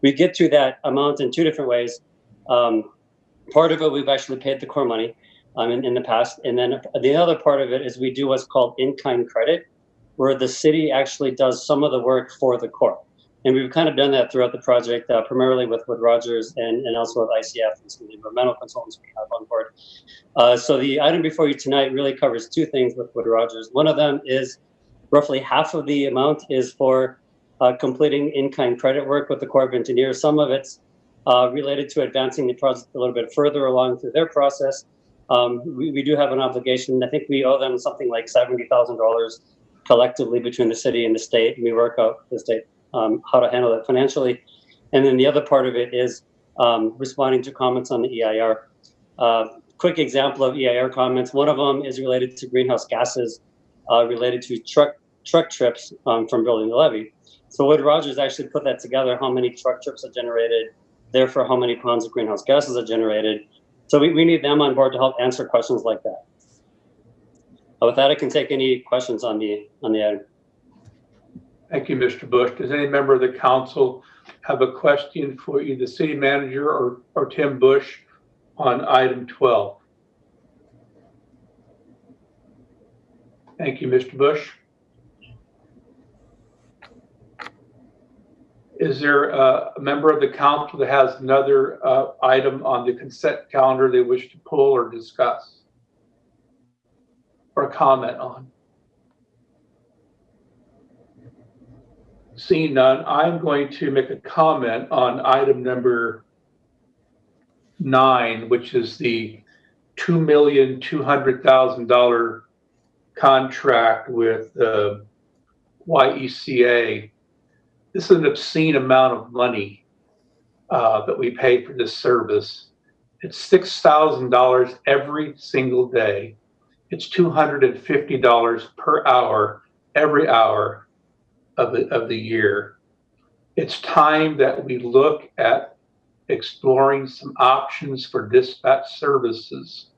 We get to that amount in two different ways. Part of it, we've actually paid the Corps money in the past. And then the other part of it is we do what's called in-kind credit, where the city actually does some of the work for the Corps. And we've kind of done that throughout the project, primarily with Wood Rogers and also with ICF and some of the environmental consultants we have on board. So the item before you tonight really covers two things with Wood Rogers. One of them is roughly half of the amount is for completing in-kind credit work with the Corps of Engineers. Some of it's related to advancing the project a little bit further along through their process. We do have an obligation. I think we owe them something like $70,000 collectively between the city and the state. We work out the state how to handle that financially. And then the other part of it is responding to comments on the EIR. Quick example of EIR comments. One of them is related to greenhouse gases related to truck trips from building the levee. So Wood Rogers actually put that together, how many truck trips are generated, therefore how many pounds of greenhouse gases are generated. So we need them on board to help answer questions like that. With that, I can take any questions on the item. Thank you, Mr. Bush. Does any member of the council have a question for either the city manager or Tim Bush on item 12? Thank you, Mr. Bush. Is there a member of the council that has another item on the consent calendar they wish to pull or discuss or comment on? Seeing none, I'm going to make a comment on item number 9, which is the $2,200,000 contract with the YECA. This is an obscene amount of money that we pay for this service. It's $6,000 every single day. It's $250 per hour, every hour of the year. It's time that we look at exploring some options for dispatch services.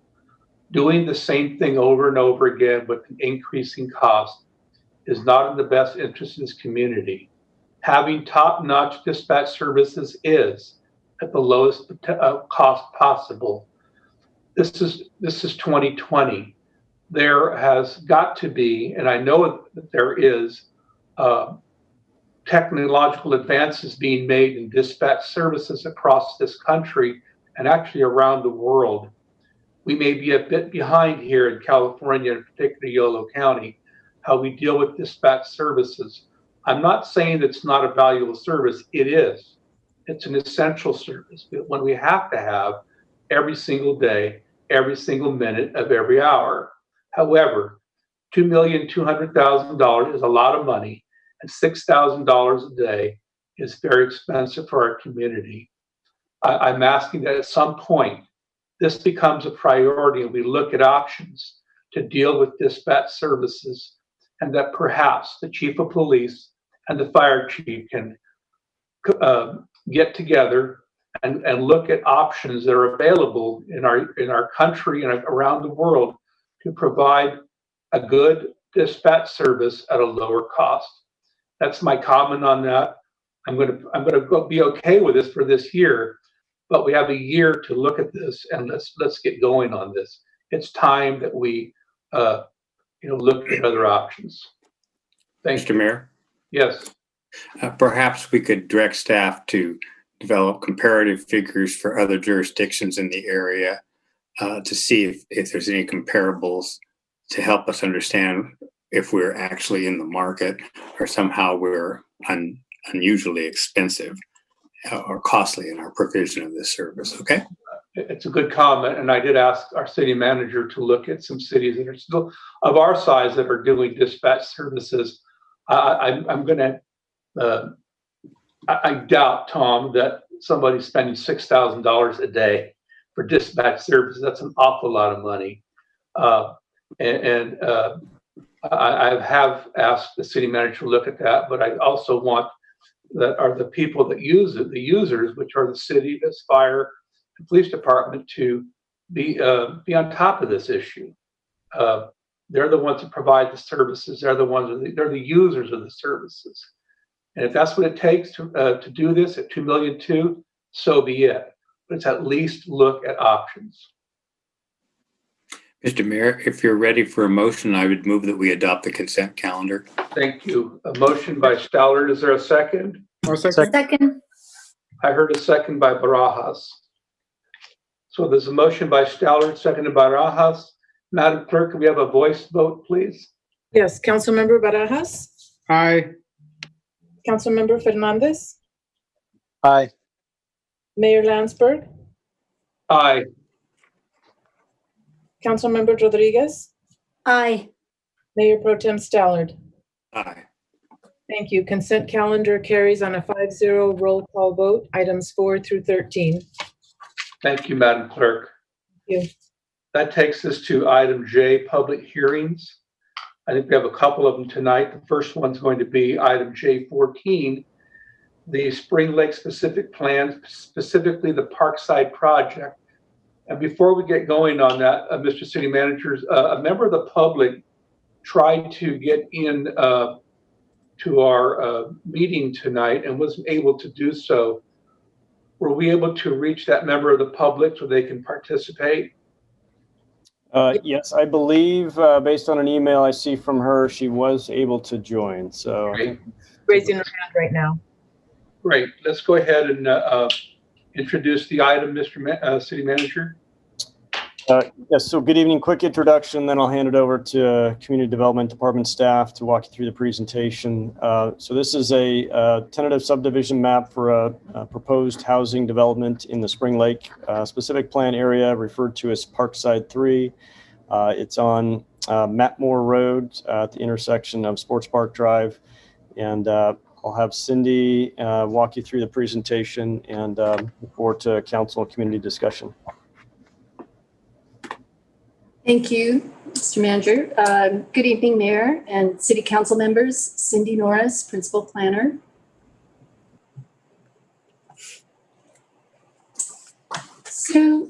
Doing the same thing over and over again with an increasing cost is not in the best interest of this community. Having top-notch dispatch services is at the lowest cost possible. This is 2020. There has got to be, and I know that there is, technological advances being made in dispatch services across this country and actually around the world. We may be a bit behind here in California, in particular Yolo County, how we deal with dispatch services. I'm not saying it's not a valuable service. It is. It's an essential service, but when we have to have every single day, every single minute of every hour. However, $2,200,000 is a lot of money, and $6,000 a day is very expensive for our community. I'm asking that at some point, this becomes a priority and we look at options to deal with dispatch services, and that perhaps the chief of police and the fire chief can get together and look at options that are available in our country and around the world to provide a good dispatch service at a lower cost. That's my comment on that. I'm gonna be okay with this for this year, but we have a year to look at this and let's get going on this. It's time that we look at other options. Thank Mr. you. Mayor, Yes. perhaps we could direct staff to develop comparative figures for other jurisdictions in the area to see if there's any comparables to help us understand if we're actually in the market or somehow we're unusually expensive or costly in our provision of this service. Okay. It's a good comment, and I did ask our city manager to look at some cities that are still of our size that are doing dispatch services. I'm going to, I doubt, Tom, that somebody's spending $6,000 a day for dispatch services. That's an awful lot of money. I have asked the city manager to look at that, but I also want that are the people that use it, the users, which are the city, the fire, the police department, to be on top of this issue. They're the ones that provide the services. They're the users of the services. And if that's what it takes to do this at $2.2 million, so be it. But it's at least look at options. Mr. Mayor, if you're ready for a motion, I would move that we adopt the consent calendar. Thank you. A motion by Stallard. Is there a second? Second. I heard a second by Barajas. So there's a motion by Stallard, seconded by Barajas. Madam Clerk, can we have a voice vote, please? Yes, Councilmember Barajas, Aye. Councilmember Fernandez, Aye. Mayor Landsberg, Aye. Councilmember Rodriguez, Aye. Mayor Pro Tem Stallard. Aye. Thank you. Consent calendar carries on a 5-0 roll call vote, items 4 through 13. Thank you, Madam Clerk. Thank you. That takes us to item J, public hearings. I think we have a couple of them tonight. The first one's going to be item J14, the Spring Lake specific plan, specifically the Parkside project. And before we get going on that, Mr. City Manager, a member of the public tried to get in to our meeting tonight and wasn't able to do so. Were we able to reach that member of the public so they can participate? Yes, I believe based on an email I see from her, she was able to join. So Great. Raising her hand right now. Great. Let's go ahead and introduce the item, Mr. City Manager. Yes, so good evening. Quick introduction, then I'll hand it over to Community Development Department staff to walk you through the presentation. So this is a tentative subdivision map for a proposed housing development in the Spring Lake specific plan area referred to as Parkside 3. It's on Matmore Road at the intersection of Sports Park Drive. And I'll have Cindy walk you through the presentation and look forward to council and community discussion. Thank you, Mr. Manager. Good evening, Mayor and City Council members. Cindy Norris, Principal Planner. So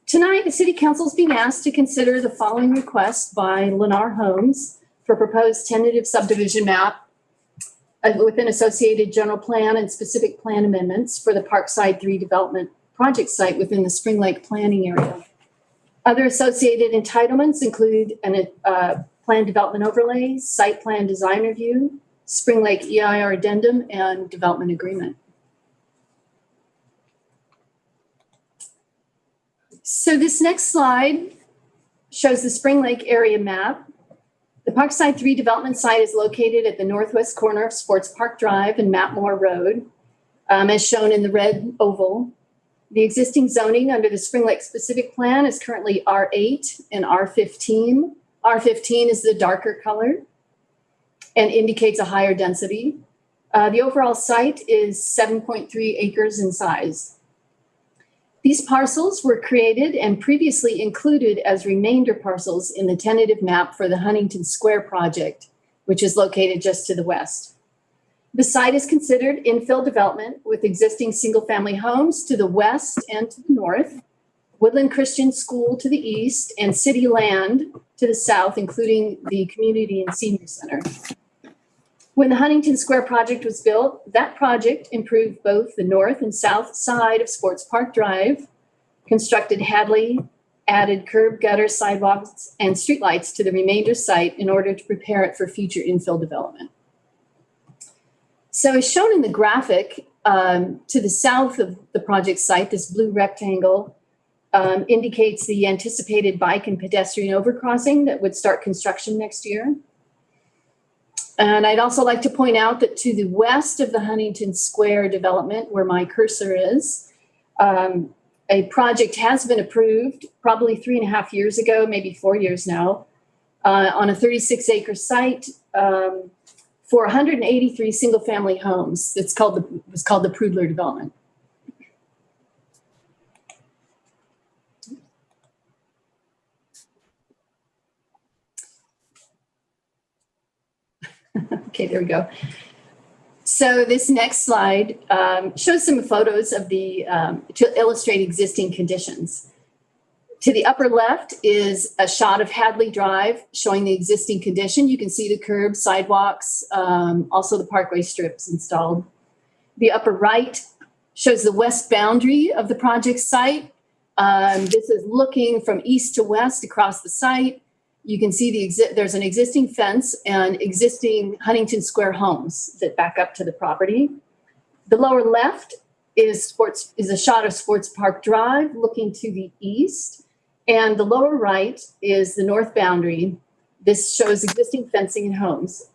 tonight, the City Council is being asked to consider the following request by Lennar Homes for proposed tentative subdivision map with an associated general plan and specific plan amendments for the Parkside 3 development project site within the Spring Lake planning area. Other associated entitlements include a plan development overlay, site plan design review, Spring Lake EIR addendum, and development agreement. So this next slide shows the Spring Lake area map. The Parkside 3 development site is located at the northwest corner of Sports Park Drive and Matmore Road, as shown in the red oval. The existing zoning under the Spring Lake specific plan is currently R8 and R15. R15 is the darker color and indicates a higher density. The overall site is 7.3 acres in size. These parcels were created and previously included as remainder parcels in the tentative map for the Huntington Square project, which is located just to the west. The site is considered infill development with existing single-family homes to the west and to the north, Woodland Christian School to the east, and city land to the south, including the community and senior center. When the Huntington Square project was built, that project improved both the north and south side of Sports Park Drive, constructed Hadley, added curb, gutter, sidewalks, and streetlights to the remainder site in order to prepare it for future infill development. So as shown in the graphic, to the south of the project site, this blue rectangle indicates the anticipated bike and pedestrian overcrossing that would start construction next year. And I'd also like to point out that to the west of the Huntington Square development, where my cursor is, a project has been approved probably 3.5 years ago, maybe 4 years now, on a 36-acre site for 183 single-family homes. It was called the Prudler development. Okay, there we go. So this next slide shows some photos of to illustrate existing conditions. To the upper left is a shot of Hadley Drive showing the existing condition. You can see the curbs, sidewalks, also the parkway strips installed. The upper right shows the west boundary of the project site. This is looking from east to west across the site. You can see there's an existing fence and existing Huntington Square homes that back up to the property. The lower left is a shot of Sports Park Drive looking to the east. And the lower right is the north boundary. This shows existing fencing and homes.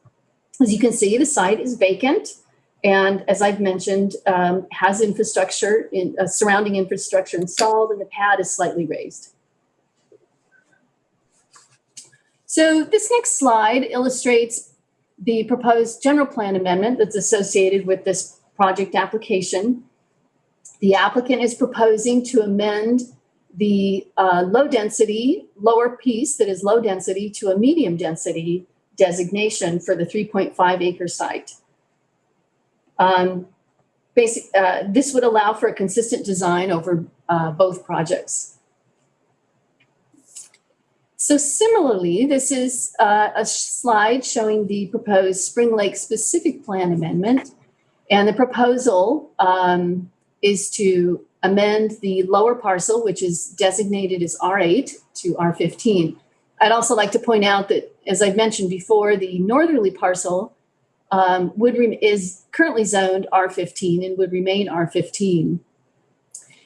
As you can see, the site is vacant. And as I've mentioned, has infrastructure, surrounding infrastructure installed, and the pad is slightly raised. So this next slide illustrates the proposed general plan amendment that's associated with this project application. The applicant is proposing to amend the lower piece that is low density to a medium density designation for the 3.5 acre site. This would allow for a consistent design over both projects. So similarly, this is a slide showing the proposed Spring Lake specific plan amendment. And the proposal is to amend the lower parcel, which is designated as R8 to R15. I'd also like to point out that, as I've mentioned before, the northerly parcel is currently zoned R15 and would remain R15.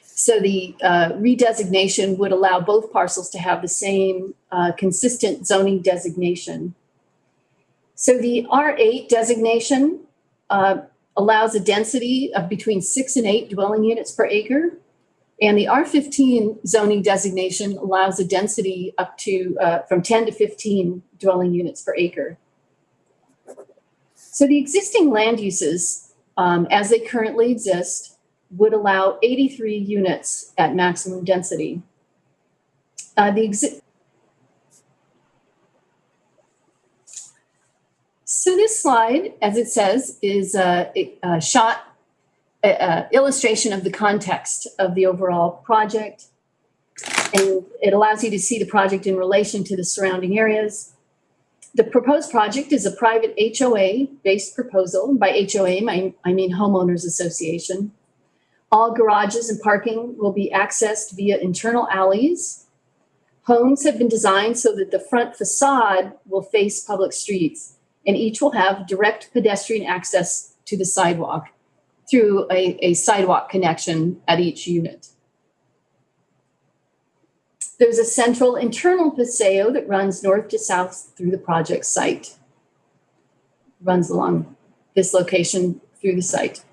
So the redesignation would allow both parcels to have the same consistent zoning designation. So the R8 designation allows a density of between 6 and 8 dwelling units per acre. And the R15 zoning designation allows a density up to from 10 to 15 dwelling units per acre. So the existing land uses, as they currently exist, would allow 83 units at maximum density. So this slide, as it says, is a illustration of the context of the overall project. And it allows you to see the project in relation to the surrounding areas. The proposed project is a private HOA-based proposal. By HOA, I mean Homeowners Association. All garages and parking will be accessed via internal alleys. Homes have been designed so that the front facade will face public streets, and each will have direct pedestrian access to the sidewalk through a sidewalk connection at each unit. There's a central internal paseo that runs north to south through the project site. Runs along this location through the site.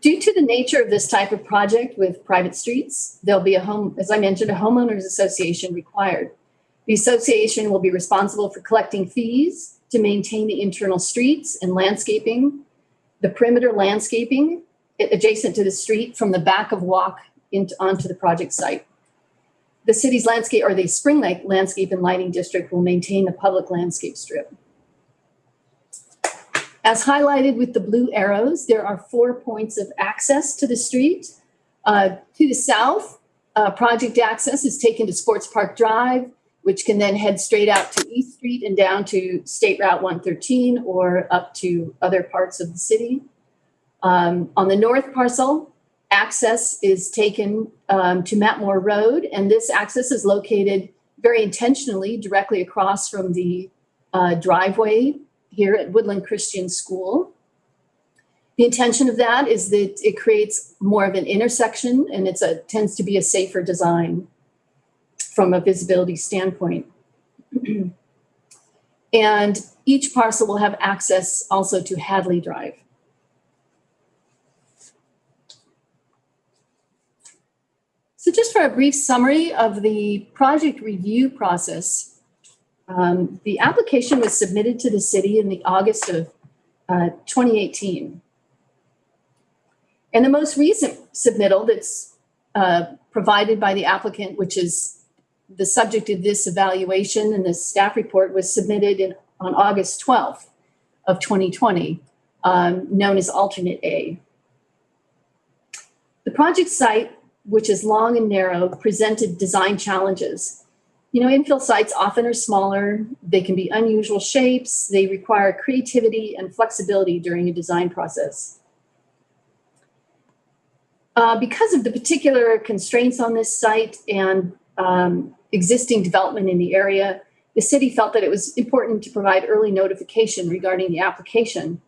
Due to the nature of this type of project with private streets, there'll be as I mentioned, a homeowners association required. The association will be responsible for collecting fees to maintain the internal streets and landscaping, the perimeter landscaping adjacent to the street from the back of walk onto the project site. The city's landscape, or the Spring Lake Landscape and Lighting District, will maintain the public landscape strip. As highlighted with the blue arrows, there are 4 points of access to the street. To the south, project access is taken to Sports Park Drive, which can then head straight out to East Street and down to State Route 113 or up to other parts of the city. On the north parcel, access is taken to Matmore Road, and this access is located very intentionally directly across from the driveway here at Woodland Christian School. The intention of that is that it creates more of an intersection, and tends to be a safer design from a visibility standpoint. And each parcel will have access also to Hadley Drive. So just for a brief summary of the project review process, the application was submitted to the city in the August of 2018. And the most recent submittal that's provided by the applicant, which is the subject of this evaluation and the staff report, was submitted on August 12th of 2020, known as Alternate A. The project site, which is long and narrow, presented design challenges. You know, infill sites often are smaller, they can be unusual shapes, they require creativity and flexibility during a design process. Because of the particular constraints on this site and existing development in the area, the city felt that it was important to provide early notification regarding the application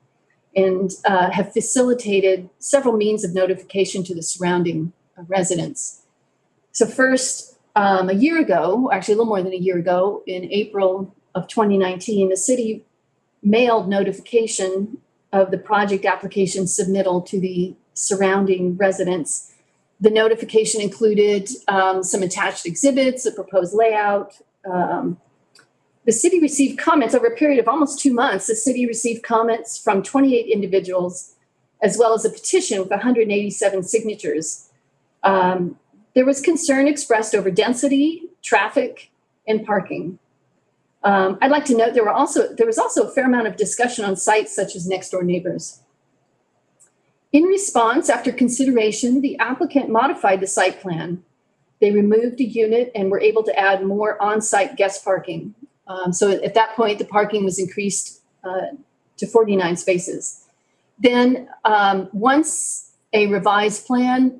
and have facilitated several means of notification to the surrounding residents. So first, a year ago, actually a little more than a year ago, in April of 2019, the city mailed notification of the project application submittal to the surrounding residents. The notification included some attached exhibits, a proposed layout. The city received comments over a period of almost 2 months. The city received comments from 28 individuals, as well as a petition with 187 signatures. There was concern expressed over density, traffic, and parking. I'd like to note there was also a fair amount of discussion on sites such as next door neighbors. In response, after consideration, the applicant modified the site plan. They removed a unit and were able to add more on-site guest parking. So at that point, the parking was increased to 49 spaces. Then once a revised plan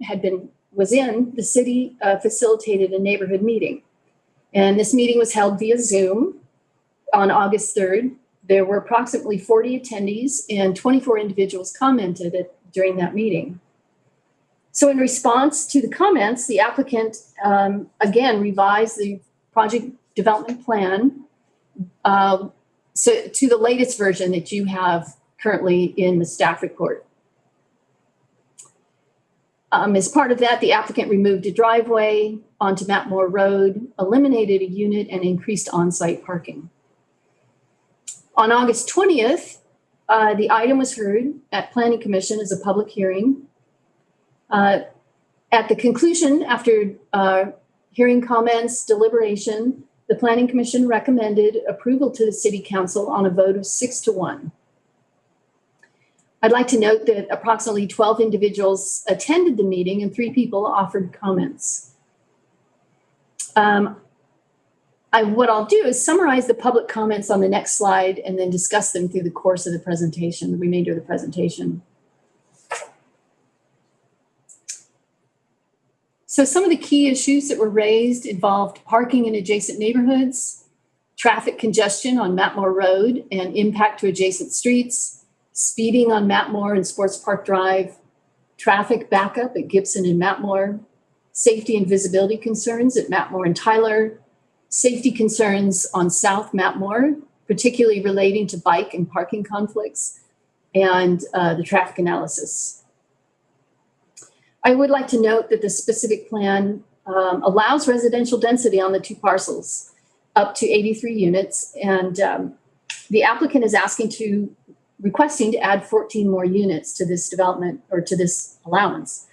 was in, the city facilitated a neighborhood meeting. And this meeting was held via Zoom on August 3rd. There were approximately 40 attendees and 24 individuals commented during that meeting. So in response to the comments, the applicant again revised the project development plan so to the latest version that you have currently in the staff report. As part of that, the applicant removed a driveway onto Mapmore Road, eliminated a unit, and increased on-site parking. On August 20th, the item was heard at Planning Commission as a public hearing. At the conclusion, after hearing comments, deliberation, the Planning Commission recommended approval to the City Council on a vote of 6-1. I'd like to note that approximately 12 individuals attended the meeting and 3 people offered comments. What I'll do is summarize the public comments on the next slide and then discuss them through the course of the presentation, the remainder of the presentation. So some of the key issues that were raised involved parking in adjacent neighborhoods, traffic congestion on Mapmore Road and impact to adjacent streets, speeding on Mapmore and Sports Park Drive, traffic backup at Gibson and Mapmore, safety and visibility concerns at Mapmore and Tyler, safety concerns on South Mapmore, particularly relating to bike and parking conflicts, and the traffic analysis. I would like to note that the specific plan allows residential density on the 2 parcels up to 83 units, and the applicant is requesting to add 14 more units to this development or to this allowance.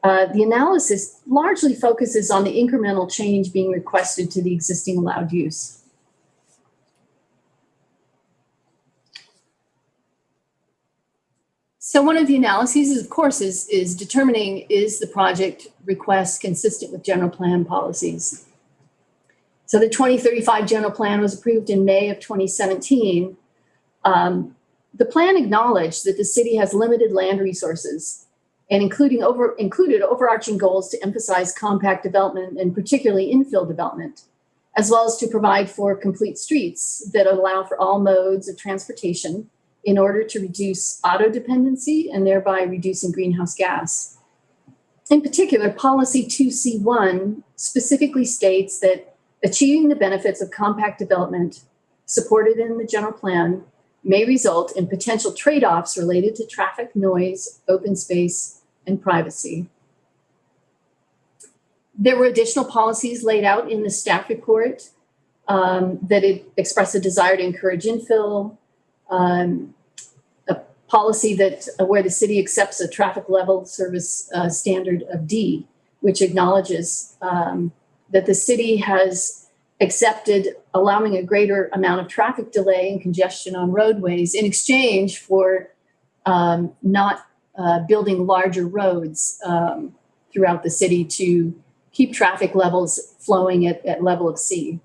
The analysis largely focuses on the incremental change being requested to the existing allowed use. So one of the analyses, is, of course, is determining is the project request consistent with general plan policies. So the 2035 general plan was approved in May of 2017. The plan acknowledged that the city has limited land resources and included overarching goals to emphasize compact development and particularly infill development, as well as to provide for complete streets that allow for all modes of transportation in order to reduce auto dependency and thereby reducing greenhouse gas. In particular, policy 2C1 specifically states that achieving the benefits of compact development supported in the general plan may result in potential trade-offs related to traffic, noise, open space, and privacy. There were additional policies laid out in the staff report that express a desire to encourage infill, a policy that where the city accepts a traffic level service standard of D, which acknowledges that the city has accepted allowing a greater amount of traffic delay and congestion on roadways in exchange for not building larger roads throughout the city to keep traffic levels flowing at level of C.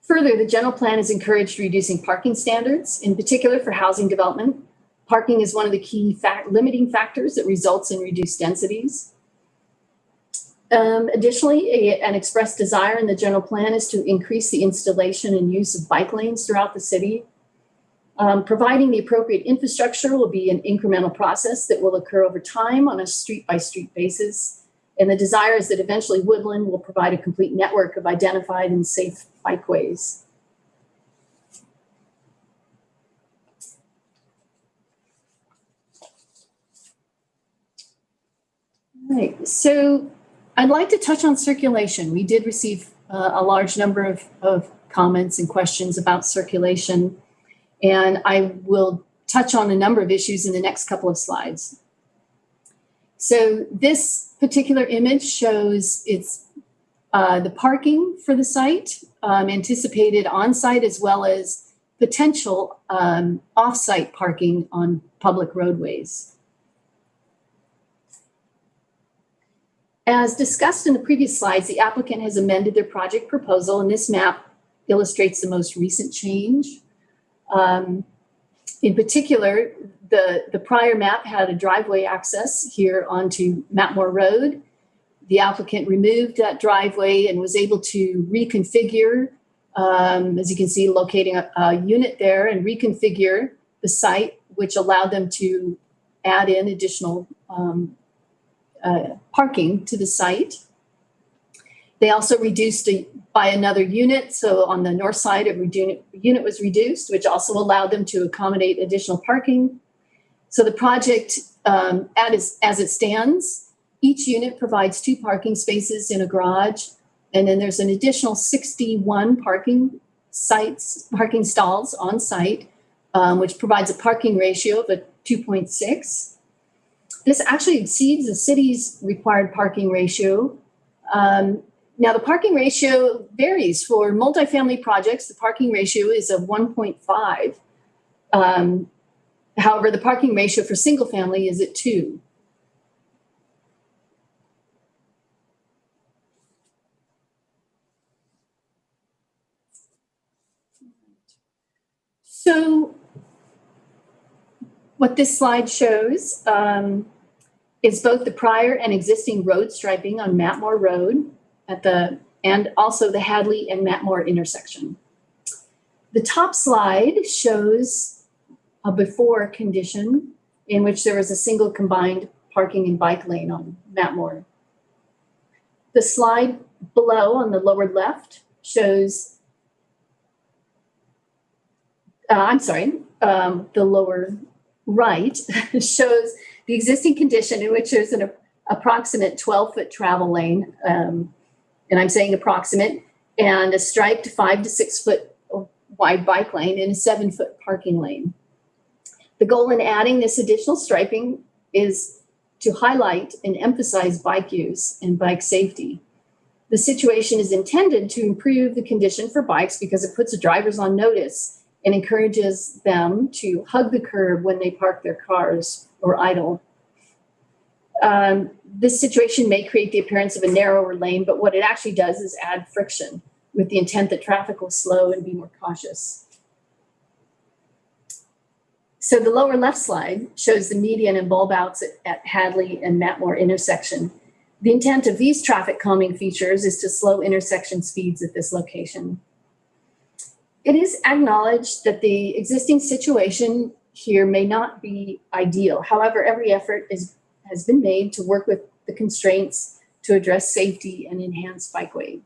Further, the general plan has encouraged reducing parking standards, in particular for housing development. Parking is one of the key limiting factors that results in reduced densities. Additionally, an expressed desire in the general plan is to increase the installation and use of bike lanes throughout the city. Providing the appropriate infrastructure will be an incremental process that will occur over time on a street-by-street basis. And the desire is that eventually Woodland will provide a complete network of identified and safe bikeways. All right, so I'd like to touch on circulation. We did receive a large number of comments and questions about circulation, and I will touch on a number of issues in the next couple of slides. So this particular image shows the parking for the site, anticipated on-site as well as potential off-site parking on public roadways. As discussed in the previous slides, the applicant has amended their project proposal, and this map illustrates the most recent change. In particular, the prior map had a driveway access here onto Matmore Road. The applicant removed that driveway and was able to reconfigure, as you can see, locating a unit there and reconfigure the site, which allowed them to add in additional parking to the site. They also reduced by another unit. So on the north side, a unit was reduced, which also allowed them to accommodate additional parking. So the project, as it stands, each unit provides 2 parking spaces in a garage, and then there's an additional 61 parking stalls on site, which provides a parking ratio of a 2.6. This actually exceeds the city's required parking ratio. Now, the parking ratio varies. For multifamily projects, the parking ratio is a 1.5. However, the parking ratio for single family is at 2. So what this slide shows is both the prior and existing road striping on Matmore Road and also the Hadley and Matmore intersection. The top slide shows a before condition in which there was a single combined parking and bike lane on Matmore. The slide below on the lower left shows the lower right shows the existing condition in which there's an approximate 12-foot travel lane, and I'm saying approximate, and a striped 5 to 6 foot wide bike lane and a 7-foot parking lane. The goal in adding this additional striping is to highlight and emphasize bike use and bike safety. The situation is intended to improve the condition for bikes because it puts the drivers on notice and encourages them to hug the curb when they park their cars or idle. This situation may create the appearance of a narrower lane, but what it actually does is add friction with the intent that traffic will slow and be more cautious. So the lower left slide shows the median and bulb outs at Hadley and Matmore intersection. The intent of these traffic calming features is to slow intersection speeds at this location. It is acknowledged that the existing situation here may not be ideal. However, every effort has been made to work with the constraints to address safety and enhance bikeway.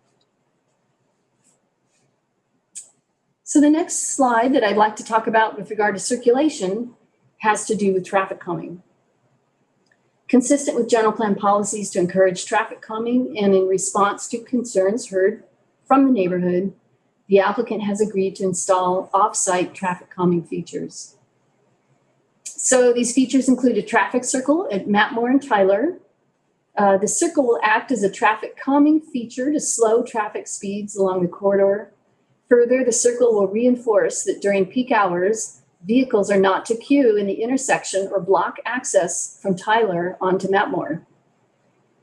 So the next slide that I'd like to talk about with regard to circulation has to do with traffic calming. Consistent with general plan policies to encourage traffic calming and in response to concerns heard from the neighborhood, the applicant has agreed to install off-site traffic calming features. So these features include a traffic circle at Matmore and Tyler. The circle will act as a traffic calming feature to slow traffic speeds along the corridor. Further, the circle will reinforce that during peak hours, vehicles are not to queue in the intersection or block access from Tyler onto Matmore.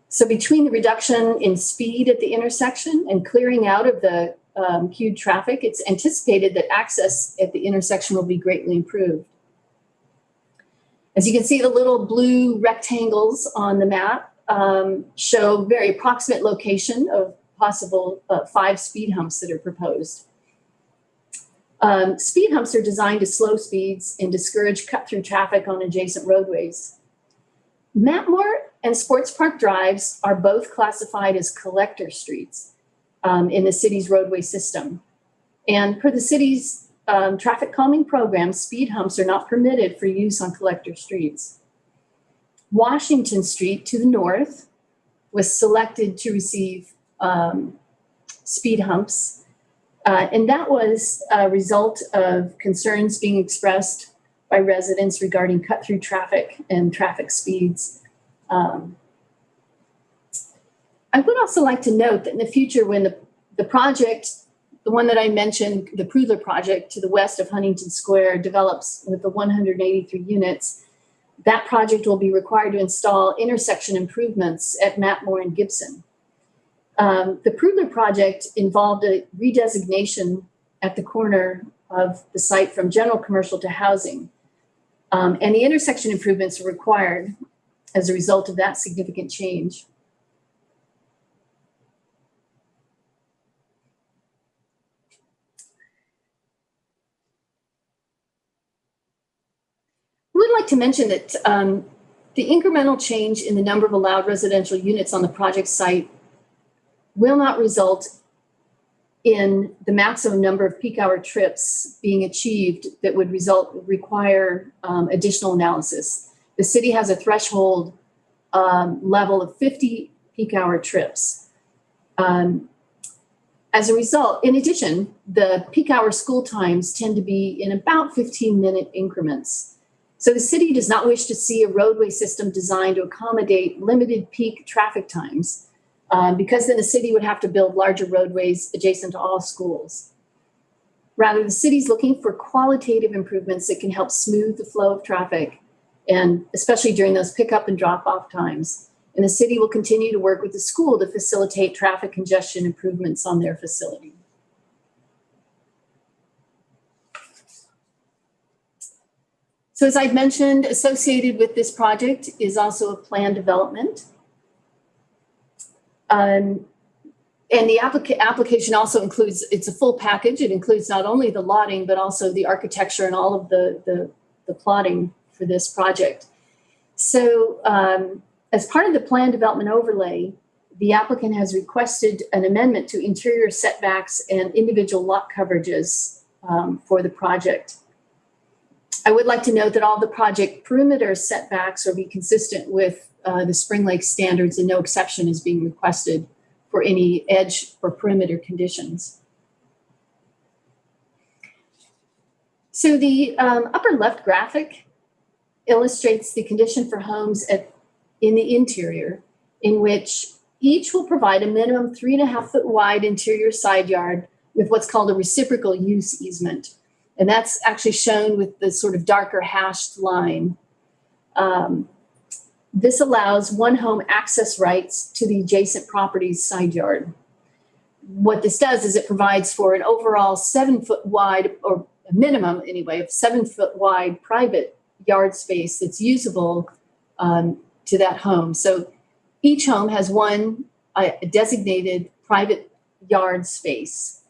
So between the reduction in speed at the intersection and clearing out of the queued traffic, it's anticipated that access at the intersection will be greatly improved. As you can see, the little blue rectangles on the map show very approximate location of possible 5 speed humps that are proposed. Speed humps are designed to slow speeds and discourage cut-through traffic on adjacent roadways. Matmore and Sports Park Drives are both classified as collector streets in the city's roadway system. And per the city's traffic calming program, speed humps are not permitted for use on collector streets. Washington Street to the north was selected to receive speed humps. And that was a result of concerns being expressed by residents regarding cut-through traffic and traffic speeds. I would also like to note that in the future, when the project, the one that I mentioned, the Prudler project to the west of Huntington Square, develops with the 183 units, that project will be required to install intersection improvements at Matmore and Gibson. The Prudler project involved a redesignation at the corner of the site from general commercial to housing. And the intersection improvements are required as a result of that significant change. I would like to mention that the incremental change in the number of allowed residential units on the project site will not result in the maximum number of peak hour trips being achieved that would require additional analysis. The city has a threshold level of 50 peak hour trips. As a result, in addition, the peak hour school times tend to be in about 15-minute increments. So the city does not wish to see a roadway system designed to accommodate limited peak traffic times, because then the city would have to build larger roadways adjacent to all schools. Rather, the city's looking for qualitative improvements that can help smooth the flow of traffic, and especially during those pickup and drop-off times. And the city will continue to work with the school to facilitate traffic congestion improvements on their facility. So as I've mentioned, associated with this project is also a plan development. And the application also includes, it's a full package. It includes not only the lotting, but also the architecture and all of the plotting for this project. So as part of the plan development overlay, the applicant has requested an amendment to interior setbacks and individual lot coverages for the project. I would like to note that all the project perimeter setbacks will be consistent with the Spring Lake standards, and no exception is being requested for any edge or perimeter conditions. So the upper left graphic illustrates the condition for homes in the interior, in which each will provide a minimum 3.5 foot wide interior side yard with what's called a reciprocal use easement. And that's actually shown with the sort of darker hashed line. This allows one home access rights to the adjacent property's side yard. What this does is it provides for an overall 7 foot wide, or a minimum anyway, of 7 foot wide private yard space that's usable to that home. So each home has one designated private yard space.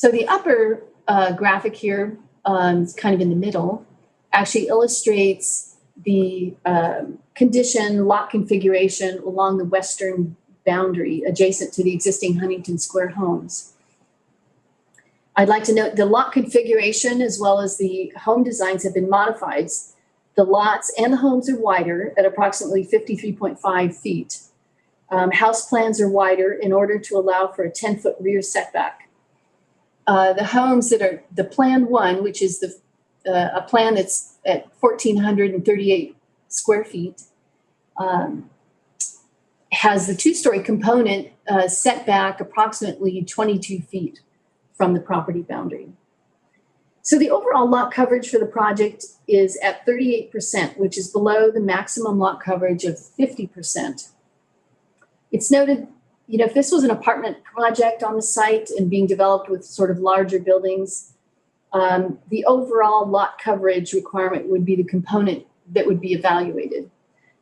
So the upper graphic here, is kind of in the middle, actually illustrates the condition lot configuration along the western boundary adjacent to the existing Huntington Square homes. I'd like to note the lot configuration as well as the home designs have been modified. The lots and the homes are wider at approximately 53.5 feet. House plans are wider in order to allow for a 10-foot rear setback. The homes that are the Plan 1, which is a plan that's at 1,438 square feet, has the two-story component set back approximately 22 feet from the property boundary. So the overall lot coverage for the project is at 38%, which is below the maximum lot coverage of 50%. It's noted, you know, if this was an apartment project on the site and being developed with sort of larger buildings, the overall lot coverage requirement would be the component that would be evaluated.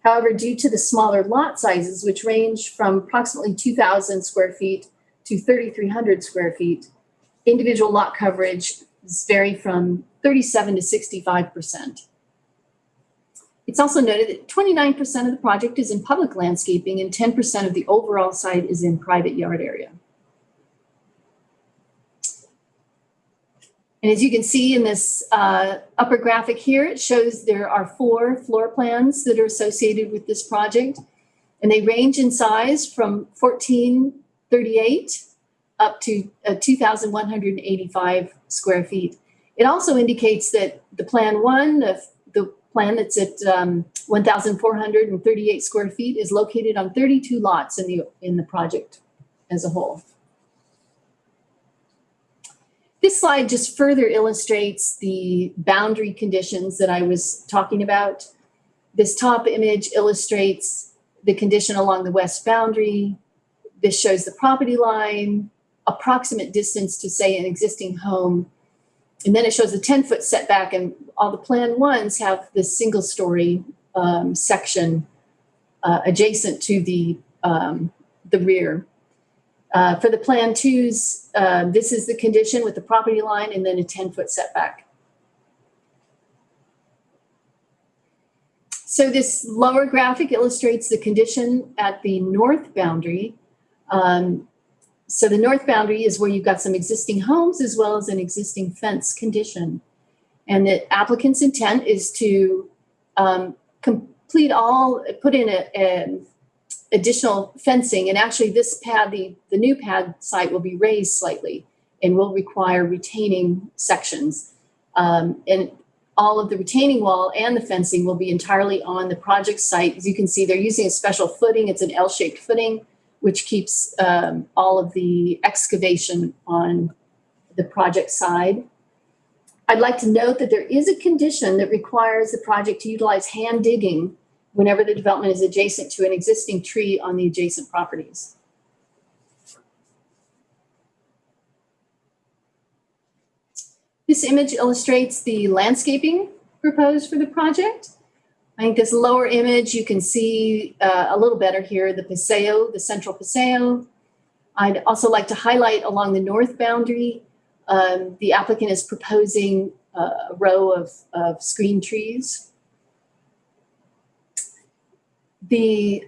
However, due to the smaller lot sizes, which range from approximately 2,000 square feet to 3,300 square feet, individual lot coverage vary from 37 to 65%. It's also noted that 29% of the project is in public landscaping and 10% of the overall site is in private yard area. And as you can see in this upper graphic here, it shows there are 4 floor plans that are associated with this project, and they range in size from 1,438 up to 2,185 square feet. It also indicates that the Plan 1, the plan that's at 1,438 square feet, is located on 32 lots in the project as a whole. This slide just further illustrates the boundary conditions that I was talking about. This top image illustrates the condition along the west boundary. This shows the property line, approximate distance to, say, an existing home. And then it shows the 10-foot setback, and all the Plan 1s have this single-story section adjacent to the rear. For the Plan 2s, this is the condition with the property line and then a 10-foot setback. So this lower graphic illustrates the condition at the north boundary. So the north boundary is where you've got some existing homes as well as an existing fence condition. And the applicant's intent is to put in an additional fencing. And actually this pad, the new pad site will be raised slightly and will require retaining sections. And all of the retaining wall and the fencing will be entirely on the project site. As you can see, they're using a special footing. It's an L-shaped footing, which keeps all of the excavation on the project side. I'd like to note that there is a condition that requires the project to utilize hand digging whenever the development is adjacent to an existing tree on the adjacent properties. This image illustrates the landscaping proposed for the project. I think this lower image, you can see a little better here, the paseo, the central paseo. I'd also like to highlight along the north boundary, the applicant is proposing a row of screen trees. The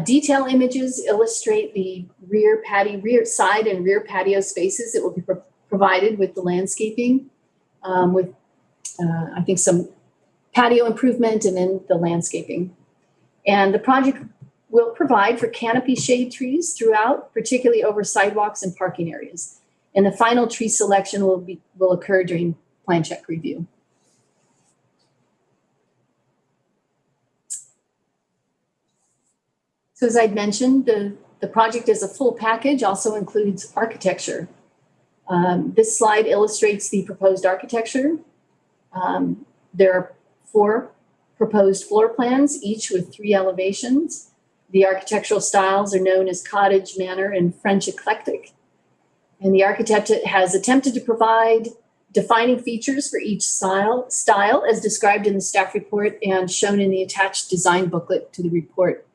detail images illustrate the rear side and rear patio spaces that will be provided with the landscaping, with I think some patio improvement and then the landscaping. And the project will provide for canopy shade trees throughout, particularly over sidewalks and parking areas. And the final tree selection will occur during plan check review. So as I'd mentioned, the project as a full package also includes architecture. This slide illustrates the proposed architecture. There are 4 proposed floor plans, each with 3 elevations. The architectural styles are known as cottage, manor, and French eclectic. And the architect has attempted to provide defining features for each style as described in the staff report and shown in the attached design booklet to the report.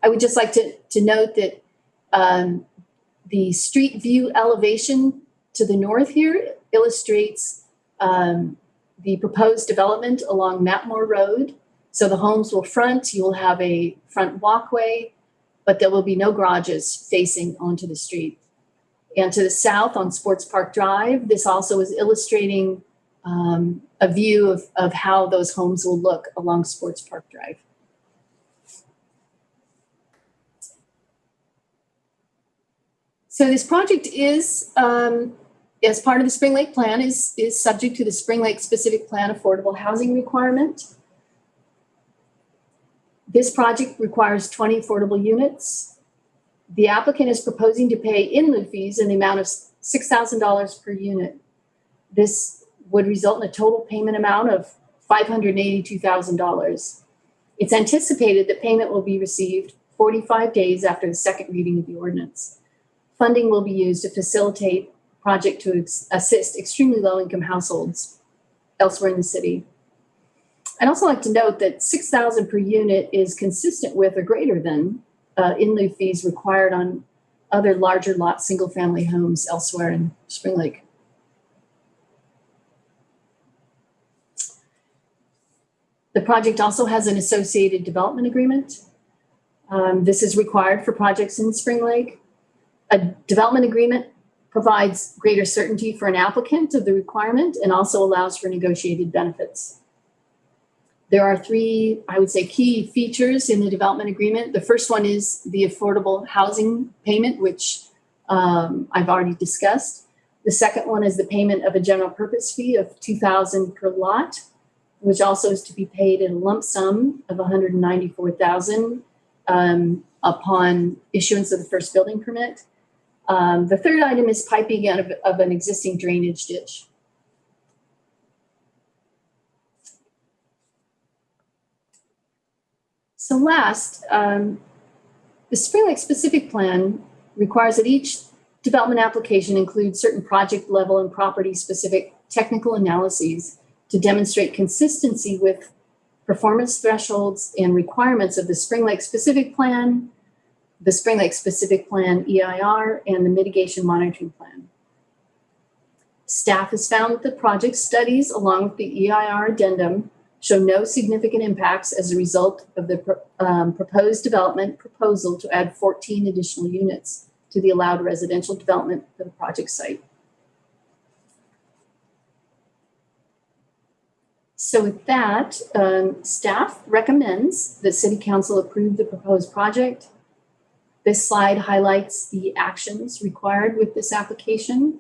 I would just like to note that the street view elevation to the north here illustrates the proposed development along Matmore Road. So the homes will front, you will have a front walkway, but there will be no garages facing onto the street. And to the south on Sports Park Drive, this also is illustrating a view of how those homes will look along Sports Park Drive. So this project is, as part of the Spring Lake Plan, is subject to the Spring Lake Specific Plan affordable housing requirement. This project requires 20 affordable units. The applicant is proposing to pay in lieu fees in the amount of $6,000 per unit. This would result in a total payment amount of $582,000. It's anticipated that payment will be received 45 days after the second reading of the ordinance. Funding will be used to facilitate the project to assist extremely low-income households elsewhere in the city. I'd also like to note that $6,000 per unit is consistent with or greater than in lieu fees required on other larger lot single-family homes elsewhere in Spring Lake. The project also has an associated development agreement. This is required for projects in Spring Lake. A development agreement provides greater certainty for an applicant of the requirement and also allows for negotiated benefits. There are three, I would say, key features in the development agreement. The first one is the affordable housing payment, which I've already discussed. The second one is the payment of a general purpose fee of $2,000 per lot, which also is to be paid in a lump sum of $194,000 upon issuance of the first building permit. The third item is piping out of an existing drainage ditch. So last, the Spring Lake Specific Plan requires that each development application include certain project level and property specific technical analyses to demonstrate consistency with performance thresholds and requirements of the Spring Lake Specific Plan, the Spring Lake Specific Plan EIR, and the Mitigation Monitoring Plan. Staff has found that the project studies along with the EIR addendum show no significant impacts as a result of the proposed development proposal to add 14 additional units to the allowed residential development for the project site. So with that, staff recommends that City Council approve the proposed project. This slide highlights the actions required with this application.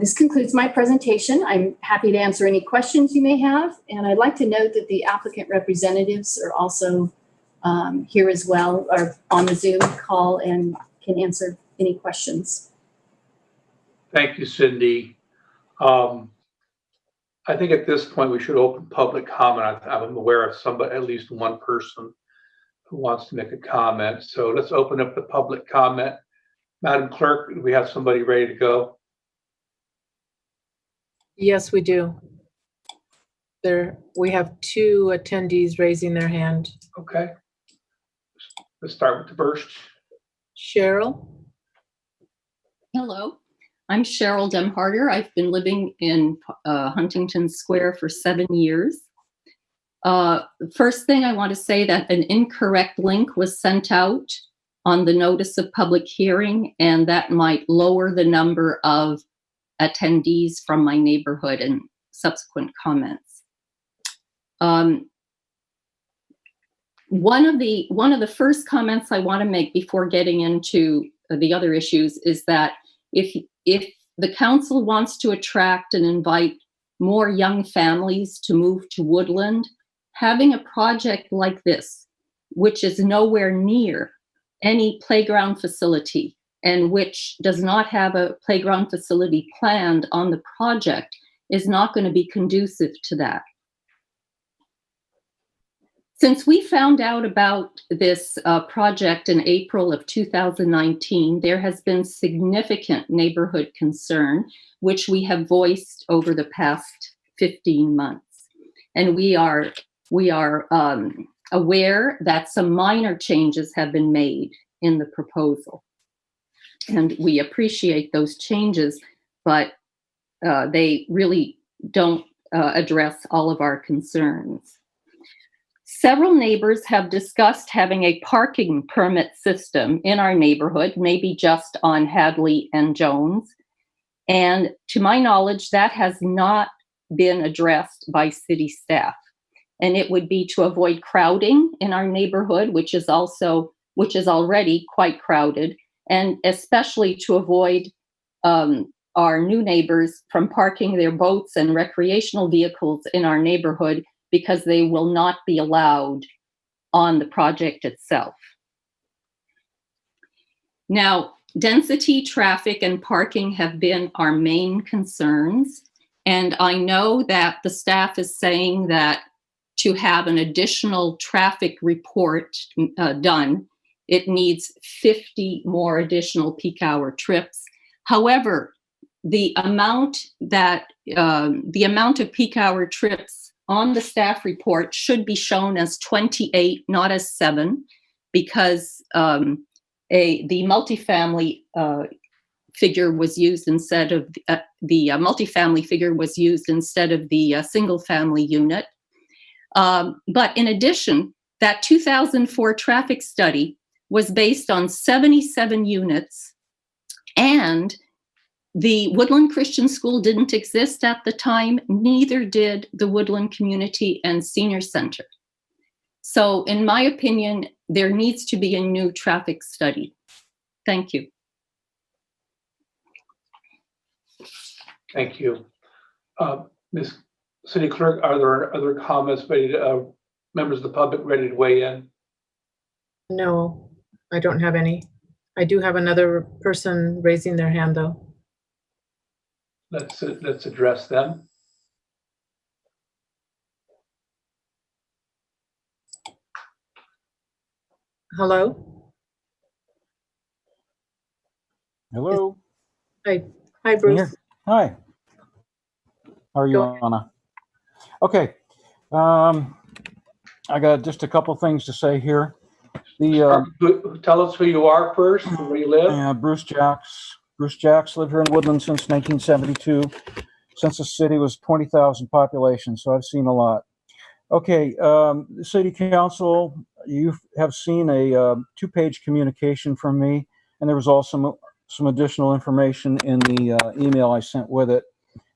This concludes my presentation. I'm happy to answer any questions you may have. And I'd like to note that the applicant representatives are also here as well, or on the Zoom call, and can answer any questions. Thank you, Cindy. I think at this point we should open public comment. I'm aware of somebody, at least one person who wants to make a comment. So let's open up the public comment. Madam Clerk, do we have somebody ready to go? Yes, we do. We have two attendees raising their hand. Okay. Let's start with the first. Cheryl. Hello, I'm Cheryl Demharder. I've been living in Huntington Square for 7 years. First thing I want to say that an incorrect link was sent out on the notice of public hearing, and that might lower the number of attendees from my neighborhood and subsequent comments. One of the first comments I want to make before getting into the other issues is that if the council wants to attract and invite more young families to move to Woodland, having a project like this, which is nowhere near any playground facility and which does not have a playground facility planned on the project, is not going to be conducive to that. Since we found out about this project in April of 2019, there has been significant neighborhood concern, which we have voiced over the past 15 months. And we are aware that some minor changes have been made in the proposal. And we appreciate those changes, but they really don't address all of our concerns. Several neighbors have discussed having a parking permit system in our neighborhood, maybe just on Hadley and Jones. And to my knowledge, that has not been addressed by city staff. And it would be to avoid crowding in our neighborhood, which is already quite crowded, and especially to avoid our new neighbors from parking their boats and recreational vehicles in our neighborhood, because they will not be allowed on the project itself. Now, density, traffic, and parking have been our main concerns. And I know that the staff is saying that to have an additional traffic report done, it needs 50 more additional peak hour trips. However, the amount of peak hour trips on the staff report should be shown as 28, not as 7, because the multifamily figure was used instead of multifamily figure was used instead of the single family unit. But in addition, that 2004 traffic study was based on 77 units, and the Woodland Christian School didn't exist at the time, neither did the Woodland Community and Senior Center. So in my opinion, there needs to be a new traffic study. Thank you. Thank you. Ms. City Clerk, are there other comments, members of the public ready to weigh in? No, I don't have any. I do have another person raising their hand though. Let's address them. Hello? Hello. Hi, Bruce. Hi. How are you, Anna? Okay. I got just a couple things to say here. Tell us who you are first, where you live. Bruce Jacks. Bruce Jacks, lived here in Woodland since 1972. Since the city was 20,000 population, so I've seen a lot. Okay, the City Council, you have seen a 2-page communication from me, and there was also some additional information in the email I sent with it,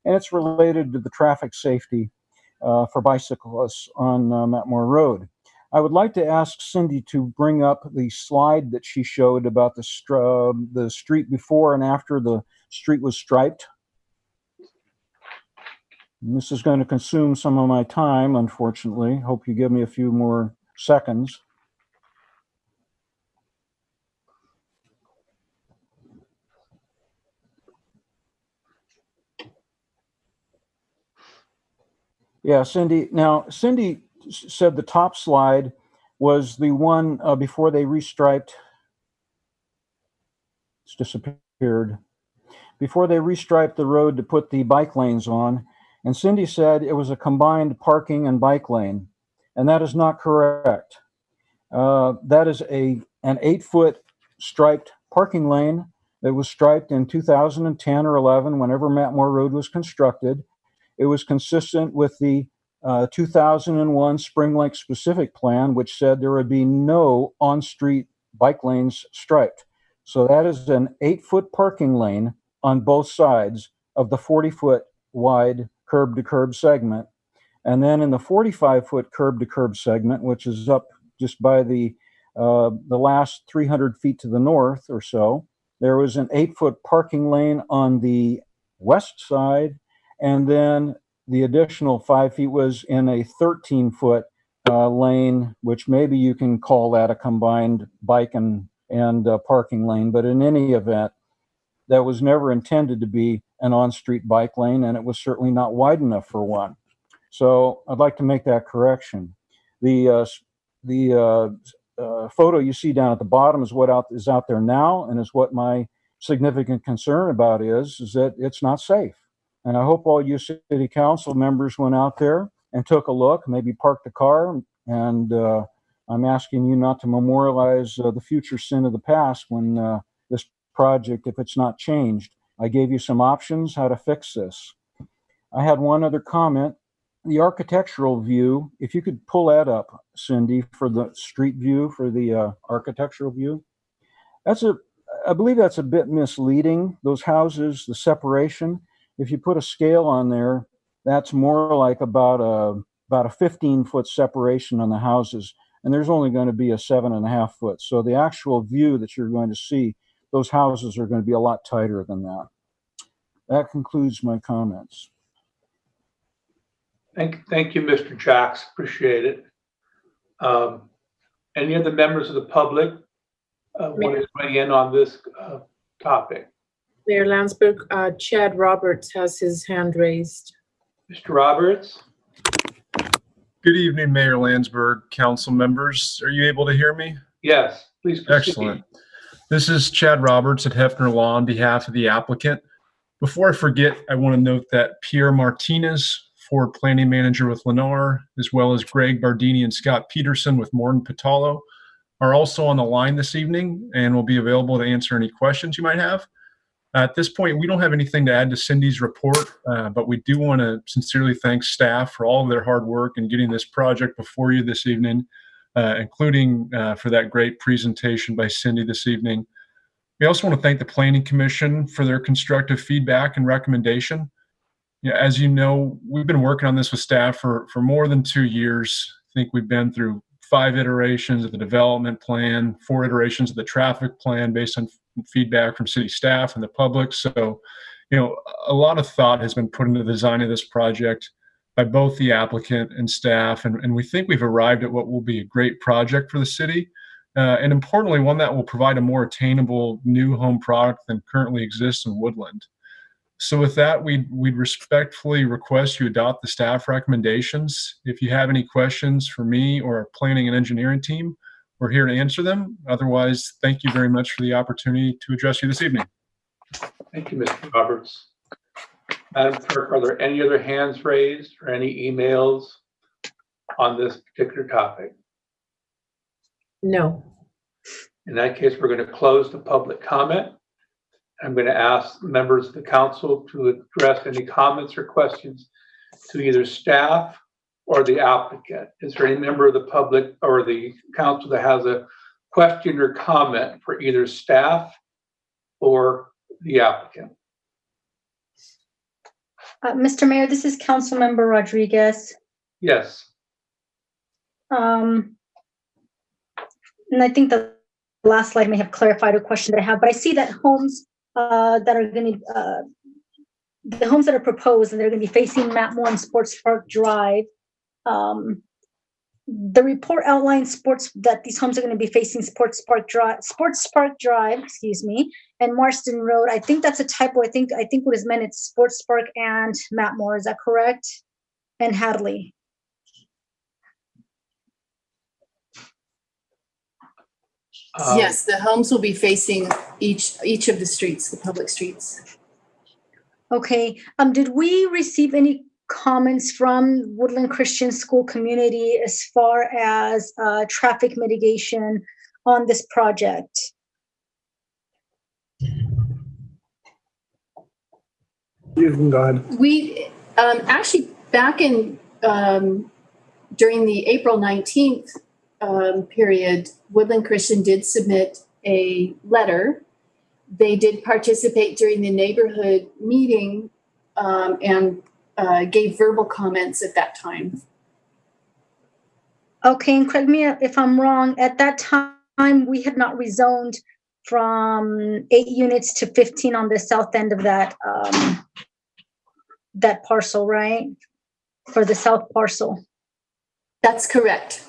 and it's related to the traffic safety for bicyclists on Matmore Road. I would like to ask Cindy to bring up the slide that she showed about the street before and after the street was striped. And this is going to consume some of my time, unfortunately. Hope you give me a few more seconds. Yeah, Cindy. Now, Cindy said the top slide was the one before they restriped. It's disappeared. Before they restriped the road to put the bike lanes on. And Cindy said it was a combined parking and bike lane. And that is not correct. That is an 8-foot striped parking lane that was striped in 2010 or 11, whenever Matmore Road was constructed. It was consistent with the 2001 Spring Lake specific plan, which said there would be no on-street bike lanes striped. So that is an 8-foot parking lane on both sides of the 40-foot wide curb-to-curb segment. And then in the 45-foot curb-to-curb segment, which is up just by the last 300 feet to the north or so, there was an 8-foot parking lane on the west side, and then the additional 5 feet was in a 13-foot lane, which maybe you can call that a combined bike and parking lane. But in any event, that was never intended to be an on-street bike lane, and it was certainly not wide enough for one. So I'd like to make that correction. The photo you see down at the bottom is what is out there now, and is what my significant concern about is that it's not safe. And I hope all you city council members went out there and took a look, maybe parked the car, and I'm asking you not to memorialize the future sin of the past when this project, if it's not changed, I gave you some options how to fix this. I had one other comment. The architectural view, if you could pull that up, Cindy, for the street view, for the architectural view. I believe that's a bit misleading. Those houses, the separation, if you put a scale on there, that's more like about a 15-foot separation on the houses, and there's only going to be a 7.5 foot. So the actual view that you're going to see, those houses are going to be a lot tighter than that. That concludes my comments. Thank you, Mr. Jacks. Appreciate it. Any of the members of the public want to weigh in on this topic? Mayor Landsberg, Chad Roberts has his hand raised. Mr. Roberts? Good evening, Mayor Landsberg, council members. Are you able to hear me? Yes, please proceed. Excellent. This is Chad Roberts at Hefner Law on behalf of the applicant. Before I forget, I want to note that Pierre Martinez, Forward Planning Manager with Lennar, as well as Greg Bardini and Scott Peterson with Morton Patalo, are also on the line this evening and will be available to answer any questions you might have. At this point, we don't have anything to add to Cindy's report, but we do want to sincerely thank staff for all of their hard work in getting this project before you this evening, including for that great presentation by Cindy this evening. We also want to thank the Planning Commission for their constructive feedback and recommendation. As you know, we've been working on this with staff for more than 2 years. I think we've been through 5 iterations of the development plan, 4 iterations of the traffic plan based on feedback from city staff and the public. So, a lot of thought has been put into the design of this project by both the applicant and staff. And we think we've arrived at what will be a great project for the city. And importantly, one that will provide a more attainable new home product than currently exists in Woodland. So with that, we'd respectfully request you adopt the staff recommendations. If you have any questions for me or our planning and engineering team, we're here to answer them. Otherwise, thank you very much for the opportunity to address you this evening. Thank you, Mr. Roberts. Madam Clerk, are there any other hands raised or any emails on this particular topic? No. In that case, we're going to close the public comment. I'm going to ask members of the council to address any comments or questions to either staff or the applicant. Is there any member of the public or the council that has a question or comment for either staff or the applicant? Mr. Mayor, this is Councilmember Rodriguez. Yes. And I think the last slide may have clarified a question that I have, but I see that homes that are going to, the homes that are proposed and they're going to be facing Matmore and Sports Park Drive. The report outlines that these homes are going to be facing Sports Park Drive, and Marston Road. I think that's a typo. I think what is meant is Sports Park and Matmore. Is that correct? And Hadley. Yes, the homes will be facing each of the streets, the public streets. Okay. Did we receive any comments from Woodland Christian School community as far as traffic mitigation on this project? You can go ahead. We actually back in during the April 19th period, Woodland Christian did submit a letter. They did participate during the neighborhood meeting and gave verbal comments at that time. Okay, and correct me if I'm wrong. At that time, we had not rezoned from 8 units to 15 on the south end of that that parcel, right? For the south parcel. That's correct.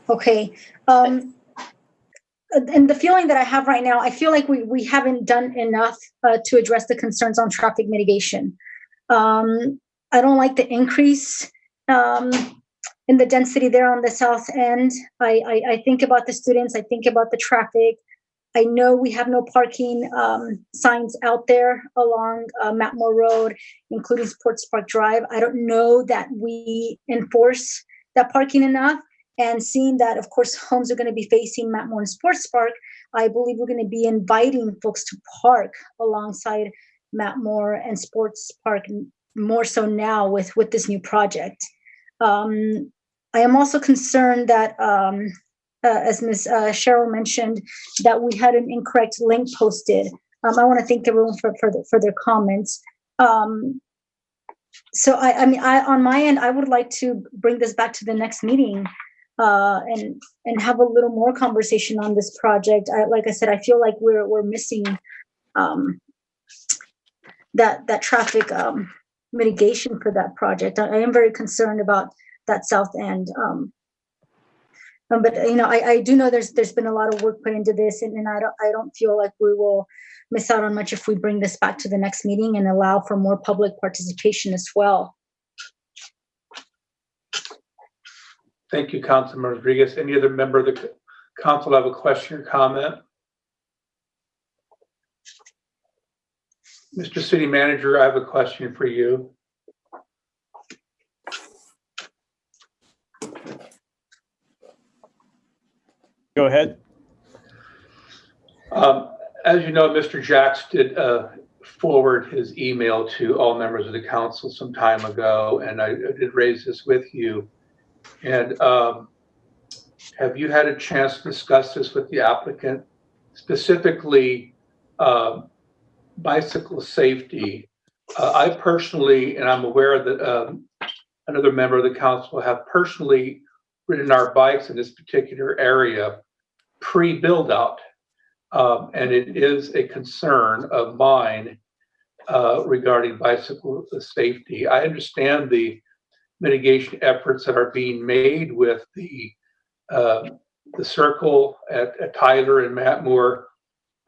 Okay. And the feeling that I have right now, I feel like we haven't done enough to address the concerns on traffic mitigation. I don't like the increase in the density there on the south end. I think about the students. I think about the traffic. I know we have no parking signs out there along Matmore Road, including Sports Park Drive. I don't know that we enforce that parking enough. And seeing that, of course, homes are going to be facing Matt Moore Sports Park, I believe we're going to be inviting folks to park alongside Matt Moore and Sports Park, more so now with this new project. I am also concerned that, as Ms. Cheryl mentioned, that we had an incorrect link posted. I want to thank everyone for their comments. So on my end, I would like to bring this back to the next meeting and have a little more conversation on this project. Like I said, I feel like we're missing that traffic mitigation for that project. I am very concerned about that south end. But I do know there's been a lot of work put into this, and I don't feel like we will miss out on much if we bring this back to the next meeting and allow for more public participation as well. Thank you, Councilman Rodriguez. Any other member of the council have a question or comment? Mr. City Manager, I have a question for you. Go ahead. As you know, Mr. Jacks did forward his email to all members of the council some time ago, and I did raise this with you. And have you had a chance to discuss this with the applicant, specifically bicycle safety? I personally, and I'm aware that another member of the council have personally ridden our bikes in this particular area pre-build out. And it is a concern of mine regarding bicycle safety. I understand the mitigation efforts that are being made with the circle at Tyler and Matt Moore.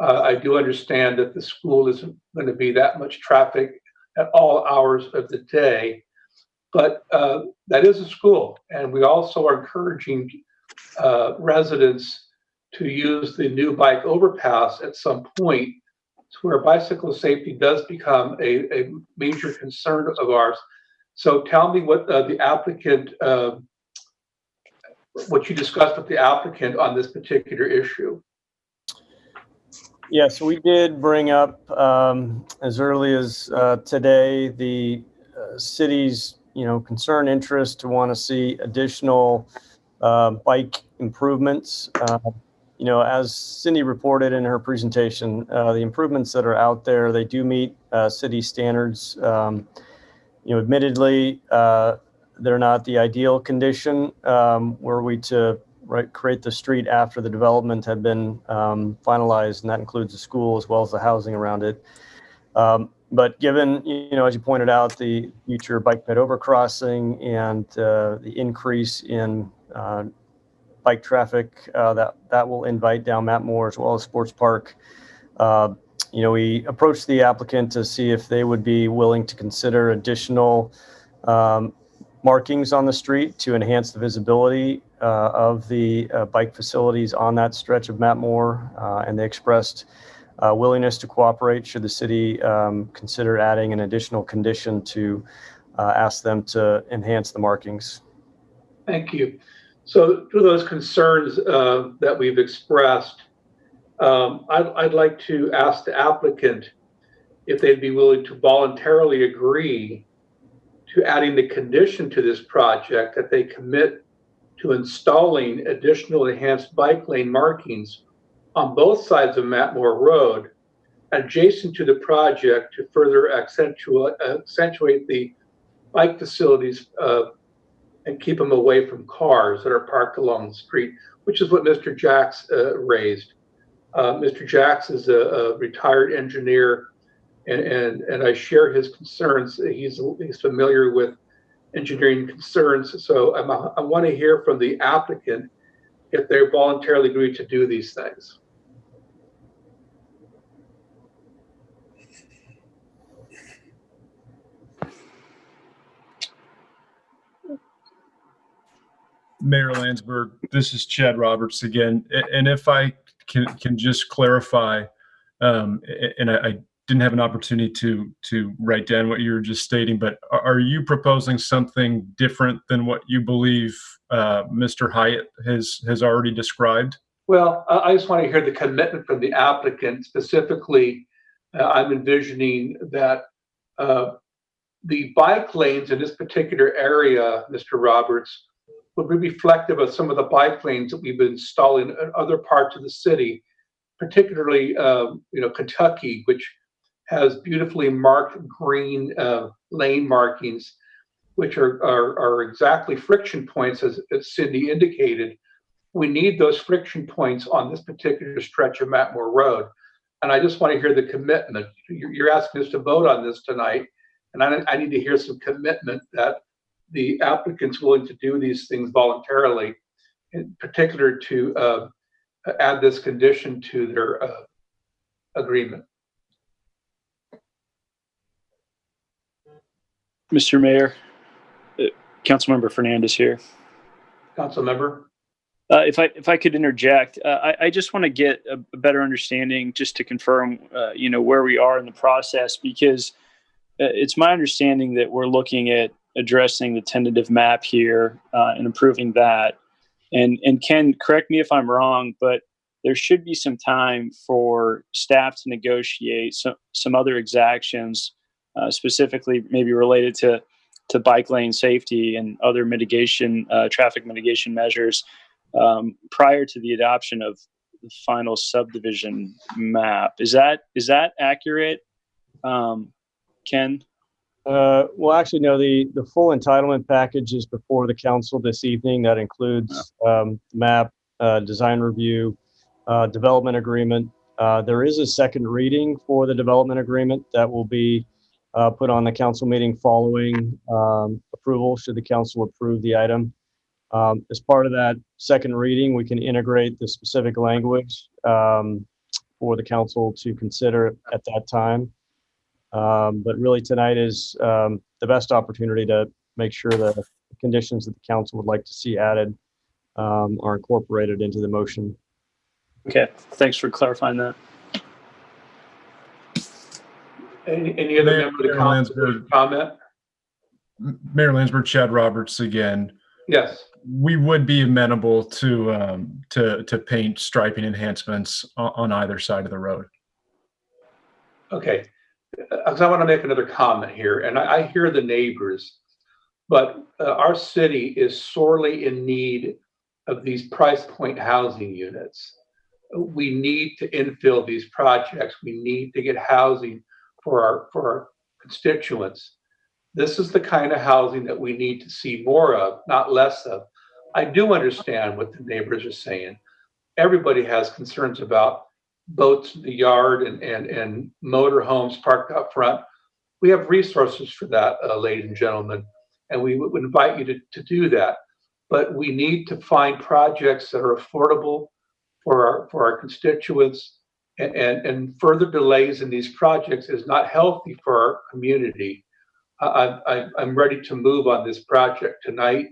I do understand that the school isn't going to be that much traffic at all hours of the day, but that is a school, and we also are encouraging residents to use the new bike overpass at some point, to where bicycle safety does become a major concern of ours. So tell me what the applicant, what you discussed with the applicant on this particular issue. Yeah, so we did bring up as early as today the city's concern interest to want to see additional bike improvements. As Cindy reported in her presentation, the improvements that are out there, they do meet city standards. Admittedly, they're not the ideal condition were we to create the street after the development had been finalized, and that includes the school as well as the housing around it. But given, as you pointed out, the future bike ped overcrossing and the increase in bike traffic that will invite down Matt Moore as well as Sports Park, we approached the applicant to see if they would be willing to consider additional markings on the street to enhance the visibility of the bike facilities on that stretch of Matt Moore, and they expressed willingness to cooperate should the city consider adding an additional condition to ask them to enhance the markings. Thank you. So through those concerns that we've expressed, I'd like to ask the applicant if they'd be willing to voluntarily agree to adding the condition to this project that they commit to installing additional enhanced bike lane markings on both sides of Matt Moore Road, adjacent to the project, to further accentuate the bike facilities and keep them away from cars that are parked along the street, which is what Mr. Jacks raised. Mr. Jacks is a retired engineer, and I share his concerns. He's familiar with engineering concerns. So I want to hear from the applicant if they voluntarily agree to do these things. Mayor Landsberg, this is Chad Roberts again. And if I can just clarify, and I didn't have an opportunity to write down what you were just stating, but are you proposing something different than what you believe Mr. Hyatt has already described? Well, I just want to hear the commitment from the applicant. Specifically, I'm envisioning that the bike lanes in this particular area, Mr. Roberts, would be reflective of some of the bike lanes that we've been installing in other parts of the city, particularly, Kentucky, which has beautifully marked green lane markings, which are exactly friction points, as Cindy indicated. We need those friction points on this particular stretch of Matmore Road. And I just want to hear the commitment. You're asking us to vote on this tonight, and I need to hear some commitment that the applicant's willing to do these things voluntarily, in particular to add this condition to their agreement. Mr. Mayor, Councilmember Fernandez here. Council member? If I could interject, I just want to get a better understanding, just to confirm, where we are in the process, because it's my understanding that we're looking at addressing the tentative map here and improving that. And Ken, correct me if I'm wrong, but there should be some time for staff to negotiate some other exactions, specifically maybe related to bike lane safety and other mitigation, traffic mitigation measures, prior to the adoption of the final subdivision map. Is that accurate, Ken? Well, actually, no, the full entitlement package is before the council this evening. That includes map, design review, development agreement. There is a second reading for the development agreement that will be put on the council meeting following approval, should the council approve the item. As part of that second reading, we can integrate the specific language for the council to consider at that time. But really tonight is the best opportunity to make sure that the conditions that the council would like to see added are incorporated into the motion. Okay, thanks for clarifying that. Any other member of the council comment? Mayor Landsberg, Chad Roberts again. Yes. We would be amenable to paint striping enhancements on either side of the road. Okay, because I want to make another comment here, and I hear the neighbors, but our city is sorely in need of these price point housing units. We need to infill these projects. We need to get housing for our constituents. This is the kind of housing that we need to see more of, not less of. I do understand what the neighbors are saying. Everybody has concerns about boats in the yard and motor homes parked out front. We have resources for that, ladies and gentlemen, and we would invite you to do that. But we need to find projects that are affordable for our constituents, and further delays in these projects is not healthy for our community. I'm ready to move on this project tonight,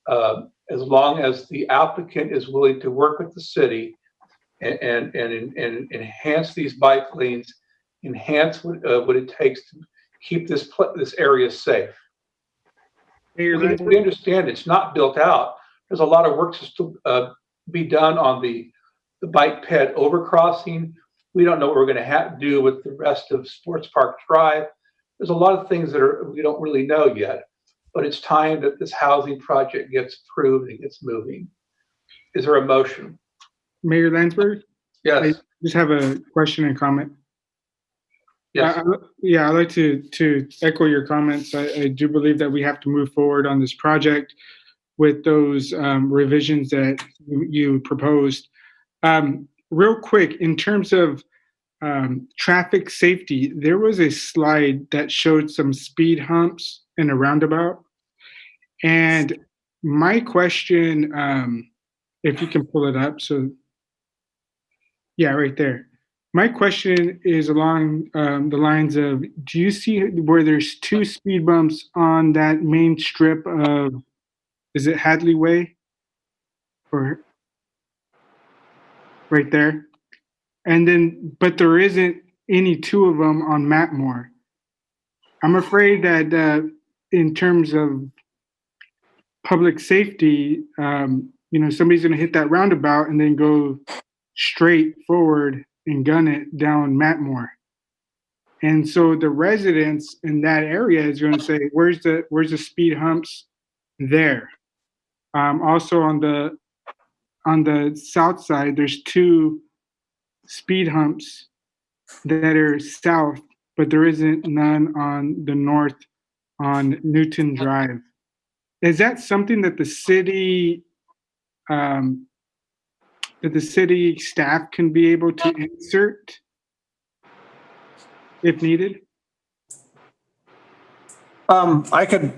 as long as the applicant is willing to work with the city and enhance these bike lanes, enhance what it takes to keep this area safe. We understand it's not built out. There's a lot of work to still be done on the bike ped overcrossing. We don't know what we're going to do with the rest of Sports Park Drive. There's a lot of things that we don't really know yet, but it's time that this housing project gets approved and gets moving. Is there a motion? Mayor Landsberg? Yes. I just have a question and comment. Yes. I'd like to echo your comments. I do believe that we have to move forward on this project with those revisions that you proposed. Real quick, in terms of traffic safety, there was a slide that showed some speed humps in a roundabout. And my question, if you can pull it up, so yeah, right there. My question is along the lines of, do you see where there's two speed bumps on that main strip of, is it Hadley Way? Or right there? And then, but there isn't any two of them on Matmore. I'm afraid that in terms of public safety, somebody's going to hit that roundabout and then go straight forward and gun it down Matmore. And so the residents in that area is going to say, where's the speed humps there? Also on the south side, there's 2 speed humps that are south, but there isn't none on the north on Newton Drive. Is that something that the city staff can be able to insert if needed?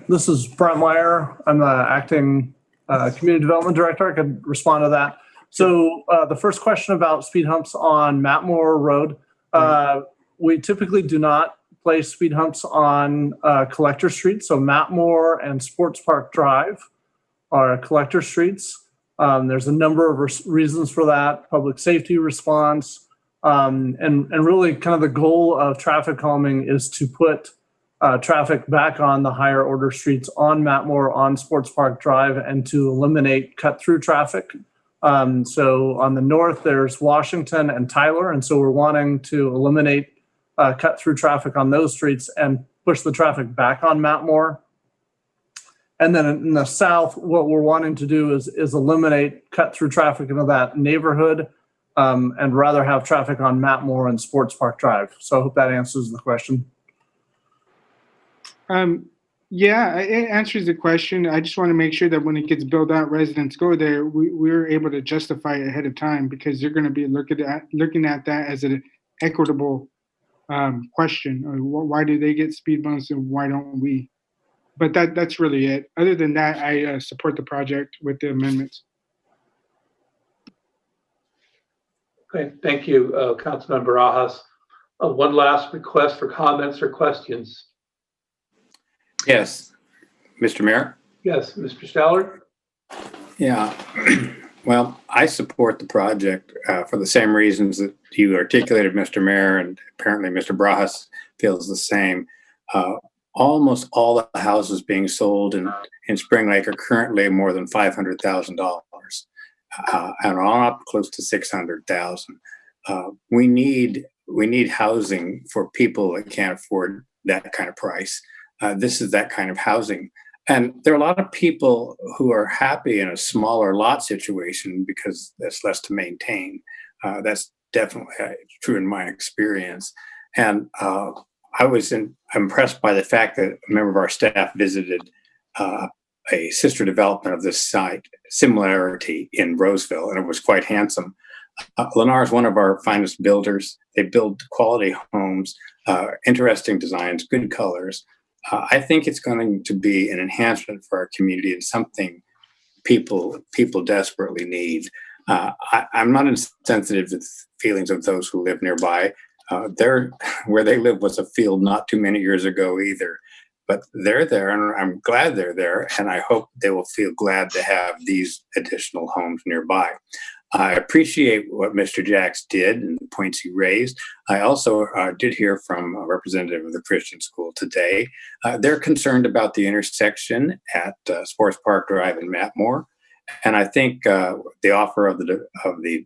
This is Brent Meyer. I'm the acting community development director. I could respond to that. So the first question about speed humps on Matmore Road, we typically do not place speed humps on collector streets. So Matmore and Sports Park Drive are collector streets. There's a number of reasons for that: public safety response, and really kind of the goal of traffic calming is to put traffic back on the higher order streets on Matmore, on Sports Park Drive, and to eliminate cut-through traffic. So on the north, there's Washington and Tyler, and so we're wanting to eliminate cut-through traffic on those streets and push the traffic back on Matmore. And then in the south, what we're wanting to do is eliminate cut-through traffic into that neighborhood and rather have traffic on Matmore and Sports Park Drive. So I hope that answers the question. Yeah, it answers the question. I just want to make sure that when it gets built out, residents go there, we're able to justify it ahead of time, because they're going to be looking at that as an equitable question. Why do they get speed bumps and why don't we? But that's really it. Other than that, I support the project with the amendments. Okay, thank you, Councilmember Barajas. One last request for comments or questions. Yes, Mr. Mayor? Yes, Mr. Stallard? Yeah, well, I support the project for the same reasons that you articulated, Mr. Mayor, and apparently Mr. Barajas feels the same. Almost all the houses being sold in Spring Lake are currently more than $500,000 and all up close to $600,000. We need housing for people that can't afford that kind of price. This is that kind of housing. And there are a lot of people who are happy in a smaller lot situation because there's less to maintain. That's definitely true in my experience. And I was impressed by the fact that a member of our staff visited a sister development of this site, Similarity, in Roseville, and it was quite handsome. Lennar is one of our finest builders. They build quality homes, interesting designs, good colors. I think it's going to be an enhancement for our community and something people desperately need. I'm not insensitive to the feelings of those who live nearby. Where they live was a field not too many years ago either, but they're there, and I'm glad they're there, and I hope they will feel glad to have these additional homes nearby. I appreciate what Mr. Jacks did and the points he raised. I also did hear from a representative of the Christian school today. They're concerned about the intersection at Sports Park Drive in Matmore, and I think the offer of the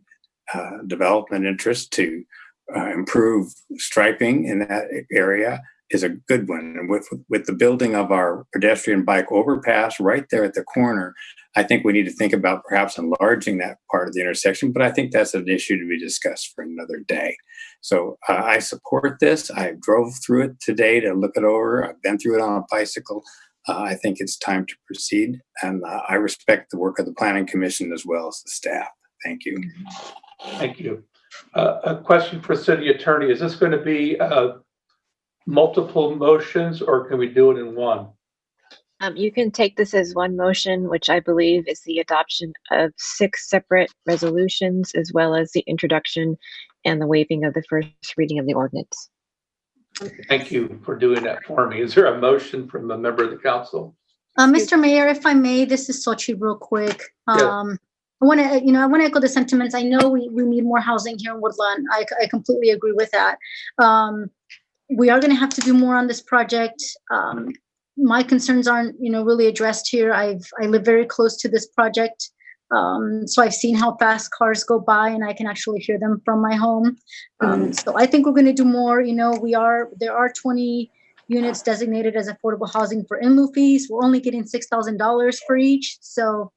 development interest to improve striping in that area is a good one. And with the building of our pedestrian bike overpass right there at the corner, I think we need to think about perhaps enlarging that part of the intersection, but I think that's an issue to be discussed for another day. So I support this. I drove through it today to look it over. I've been through it on a bicycle. I think it's time to proceed, and I respect the work of the Planning Commission as well as the staff. Thank you. Thank you. A question for City Attorney. Is this going to be multiple motions, or can we do it in one? You can take this as one motion, which I believe is the adoption of 6 separate resolutions, as well as the introduction and the waiving of the first reading of the ordinance. Thank you for doing that for me. Is there a motion from a member of the council? Mr. Mayor, if I may, this is Sochi real quick. Yeah. want to echo the sentiments. I know we need more housing here in Woodland. I completely agree with that. We are going to have to do more on this project. My concerns aren't, really addressed here. I live very close to this project. So I've seen how fast cars go by, and I can actually hear them from my home. So I think we're going to do more. There are 20 units designated as affordable housing for in lieu fees. We're only getting $6,000 for each. So,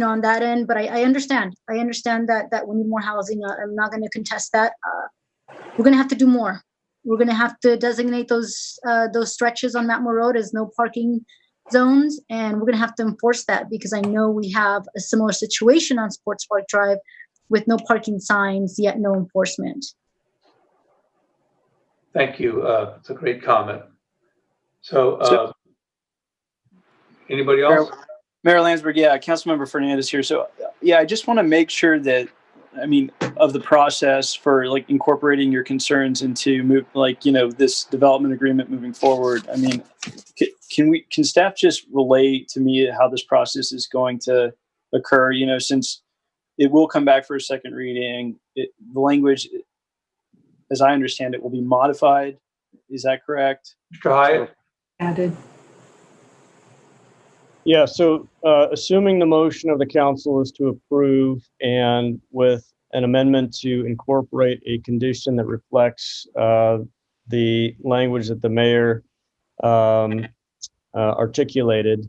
on that end, but I understand. I understand that we need more housing. I'm not going to contest that. We're going to have to do more. We're going to have to designate those stretches on Matmore Road as no parking zones, and we're going to have to enforce that, because I know we have a similar situation on Sports Park Drive with no parking signs, yet no enforcement. Thank you. It's a great comment. So anybody else? Mayor Landsberg, yeah, Councilmember Fernandez here. So, yeah, I just want to make sure that, of the process for incorporating your concerns into this development agreement moving forward. Can staff just relate to me how this process is going to occur? Since it will come back for a second reading, the language, as I understand it, will be modified. Is that correct? Mr. Hyatt? Added. Yeah, so assuming the motion of the council is to approve, and with an amendment to incorporate a condition that reflects the language that the mayor articulated,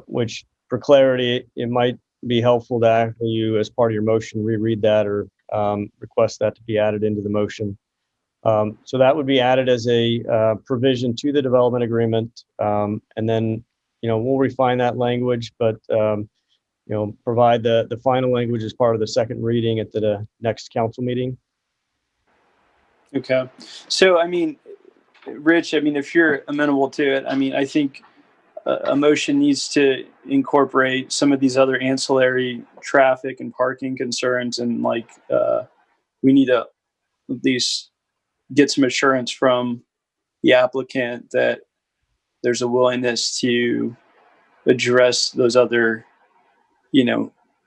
which for clarity, it might be helpful to actually you, as part of your motion, reread that or request that to be added into the motion. So that would be added as a provision to the development agreement, and then we'll refine that language, but provide the final language as part of the second reading at the next council meeting. Okay. So, Rich, if you're amenable to it, I think a motion needs to incorporate some of these other ancillary traffic and parking concerns, and we need to at least get some assurance from the applicant that there's a willingness to address those other,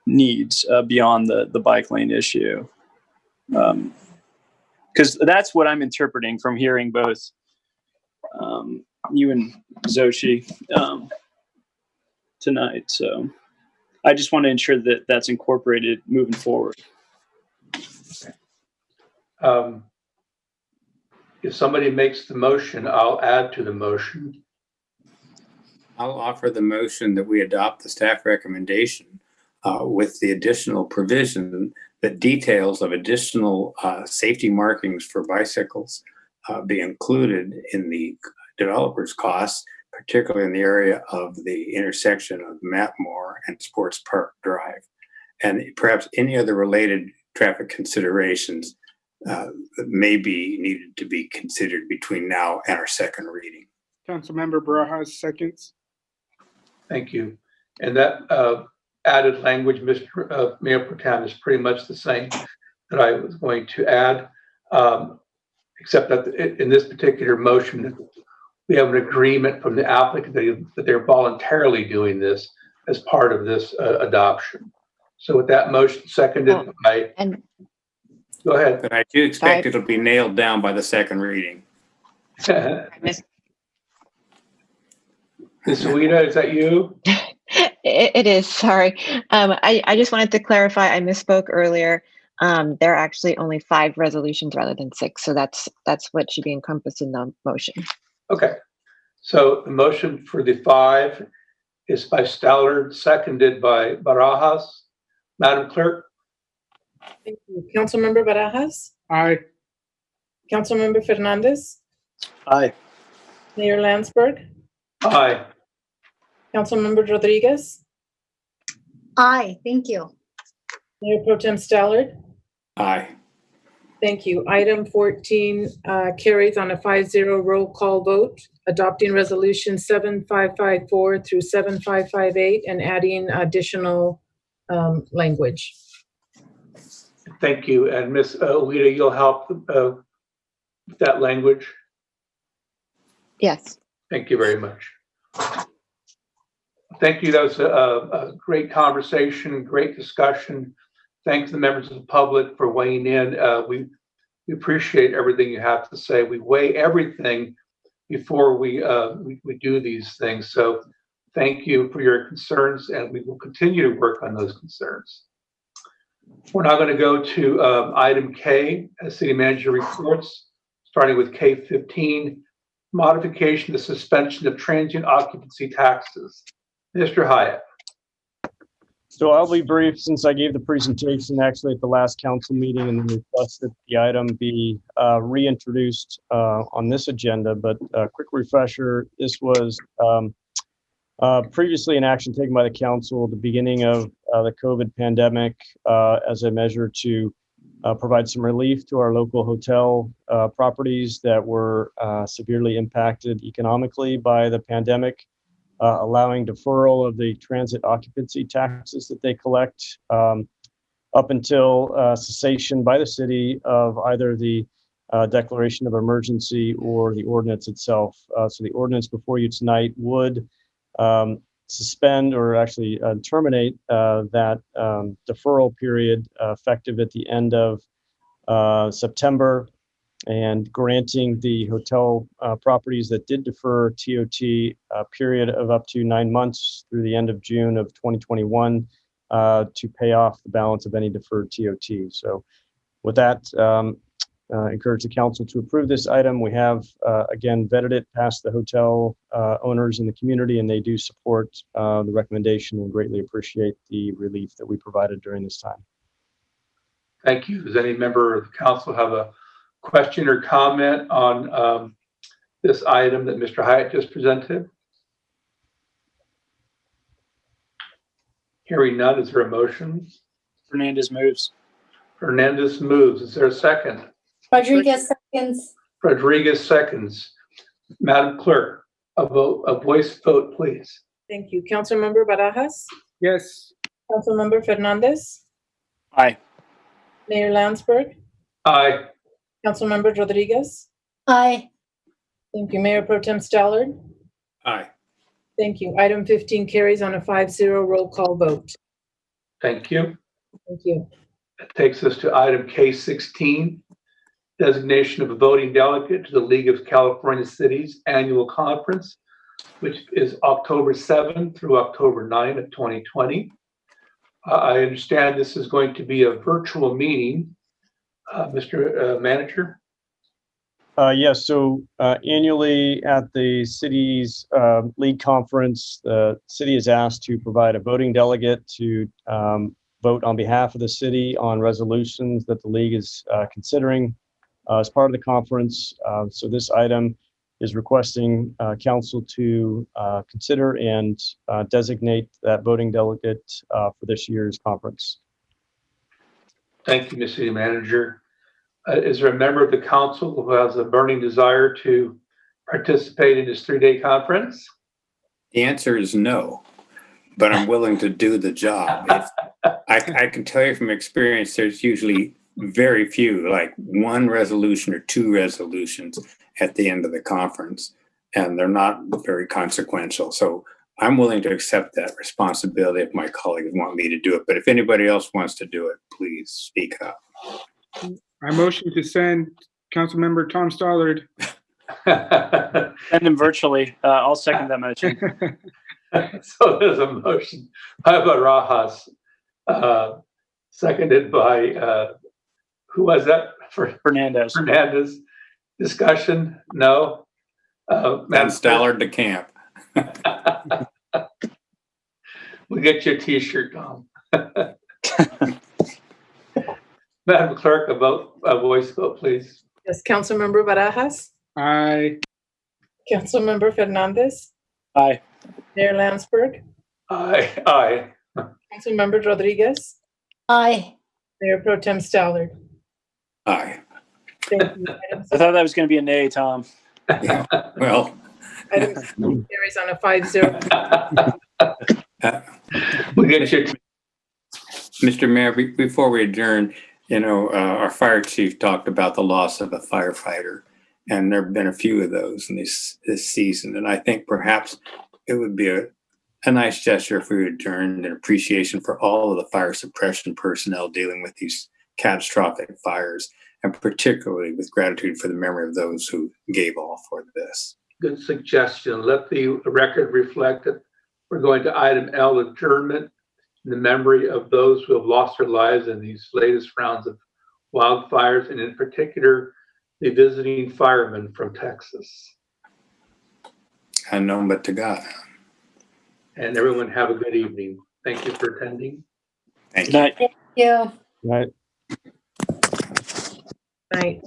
needs beyond the bike lane issue. Because that's what I'm interpreting from hearing both you and Xochitl tonight. So I just want to ensure that that's incorporated moving forward. If somebody makes the motion, I'll add to the motion. I'll offer the motion that we adopt the staff recommendation with the additional provision that details of additional safety markings for bicycles be included in the developer's costs, particularly in the area of the intersection of Matmore and Sports Park Drive, and perhaps any other related traffic considerations that may be needed to be considered between now and our second reading. Councilmember Barajas seconds. Thank you. And that added language, Mr. Mayor Pro Tem, is pretty much the same that I was going to add, except that in this particular motion, we have an agreement from the applicant that they're voluntarily doing this as part of this adoption. So with that motion seconded by, go ahead. But I do expect it'll be nailed down by the second reading. Ms. Ueda, is that you? It is, sorry. I just wanted to clarify, I misspoke earlier. There are actually only 5 resolutions rather than 6. So that's what should be encompassed in the motion. Okay. So the motion for the 5 is by Stallard, seconded by Barajas. Madam Clerk? Thank you. Councilmember Barajas? Aye. Councilmember Fernandez? Aye. Mayor Landsberg? Aye. Councilmember Rodriguez? Aye, thank you. Mayor Pro Tem Stallard? Aye. Thank you. Item 14 carries on a 5-0 roll call vote, adopting resolution 7554 through 7558 and adding additional language. Thank you. And Ms. Ueda, you'll help with that language? Yes. Thank you very much. Thank you. That was a great conversation, great discussion. Thanks to the members of the public for weighing in. We appreciate everything you have to say. We weigh everything before we do these things. So thank you for your concerns, and we will continue to work on those concerns. We're now going to go to item K, as City Manager reports, starting with K15, modification to suspension of transient occupancy taxes. Mr. Hyatt. So I'll be brief since I gave the presentation actually at the last council meeting and then requested the item be reintroduced on this agenda. But a quick refresher, this was previously an action taken by the council at the beginning of the COVID pandemic as a measure to provide some relief to our local hotel properties that were severely impacted economically by the pandemic. Allowing deferral of the transit occupancy taxes that they collect up until cessation by the city of either the declaration of emergency or the ordinance itself. So the ordinance before you tonight would suspend or actually terminate that deferral period effective at the end of September, and granting the hotel properties that did defer TOT a period of up to 9 months through the end of June of 2021 to pay off the balance of any deferred TOT. So with that, encourage the council to approve this item. We have, again, vetted it past the hotel owners in the community, and they do support the recommendation and greatly appreciate the relief that we provided during this time. Thank you. Does any member of the council have a question or comment on this item that Mr. Hyatt just presented? Hearing none, is there a motion? Fernandez moves. Fernandez moves. Is there a second? Rodriguez seconds. Rodriguez seconds. Madam Clerk, a voice vote, please. Thank you. Councilmember Barajas? Yes. Councilmember Fernandez? Aye. Mayor Landsberg? Aye. Councilmember Rodriguez? Aye. Thank you. Mayor Pro Tem Stallard? Aye. Thank you. Item 15 carries on a 5-0 roll call vote. Thank you. Thank you. That takes us to item K16, designation of a voting delegate to the League of California Cities Annual Conference, which is October 7 through October 9 of 2020. I understand this is going to be a virtual meeting. Mr. Manager? Yes, so annually at the city's league conference, the city is asked to provide a voting delegate to vote on behalf of the city on resolutions that the league is considering as part of the conference. So this item is requesting council to consider and designate that voting delegate for this year's conference. Thank you, Mr. City Manager. Is there a member of the council who has a burning desire to participate in this 3-day conference? The answer is no, but I'm willing to do the job. I can tell you from experience, there's usually very few, like one resolution or two resolutions at the end of the conference, and they're not very consequential. So I'm willing to accept that responsibility if my colleagues want me to do it. But if anybody else wants to do it, please speak up. I motion to send Councilmember Tom Stollard. Send him virtually. I'll second that motion. So there's a motion by Barajas, seconded by, who was that? Fernandez. Fernandez. Discussion? No? Madam Stollard to camp. We'll get you a t-shirt, Tom. Madam Clerk, a voice vote, please. Yes, Councilmember Barajas? Aye. Councilmember Fernandez? Aye. Mayor Landsberg? Aye. Aye. Councilmember Rodriguez? Aye. Mayor Pro Tem Stallard? Aye. Thank you. I thought that was going to be a nay, Tom. Yeah. Well, Item carries on a 5-0. We'll get you. Mr. Mayor, before we adjourn, our fire chief talked about the loss of a firefighter, and there have been a few of those in this season. And I think perhaps it would be a nice gesture if we adjourned, and appreciation for all of the fire suppression personnel dealing with these catastrophic fires, and particularly with gratitude for the memory of those who gave all for this. Good suggestion. Let the record reflect that we're going to item L, adjournment, in the memory of those who have lost their lives in these latest rounds of wildfires, and in particular, the visiting firemen from Texas. Unknown but to God. And everyone have a good evening. Thank you for attending. Thank you. Thank you. Right. Night.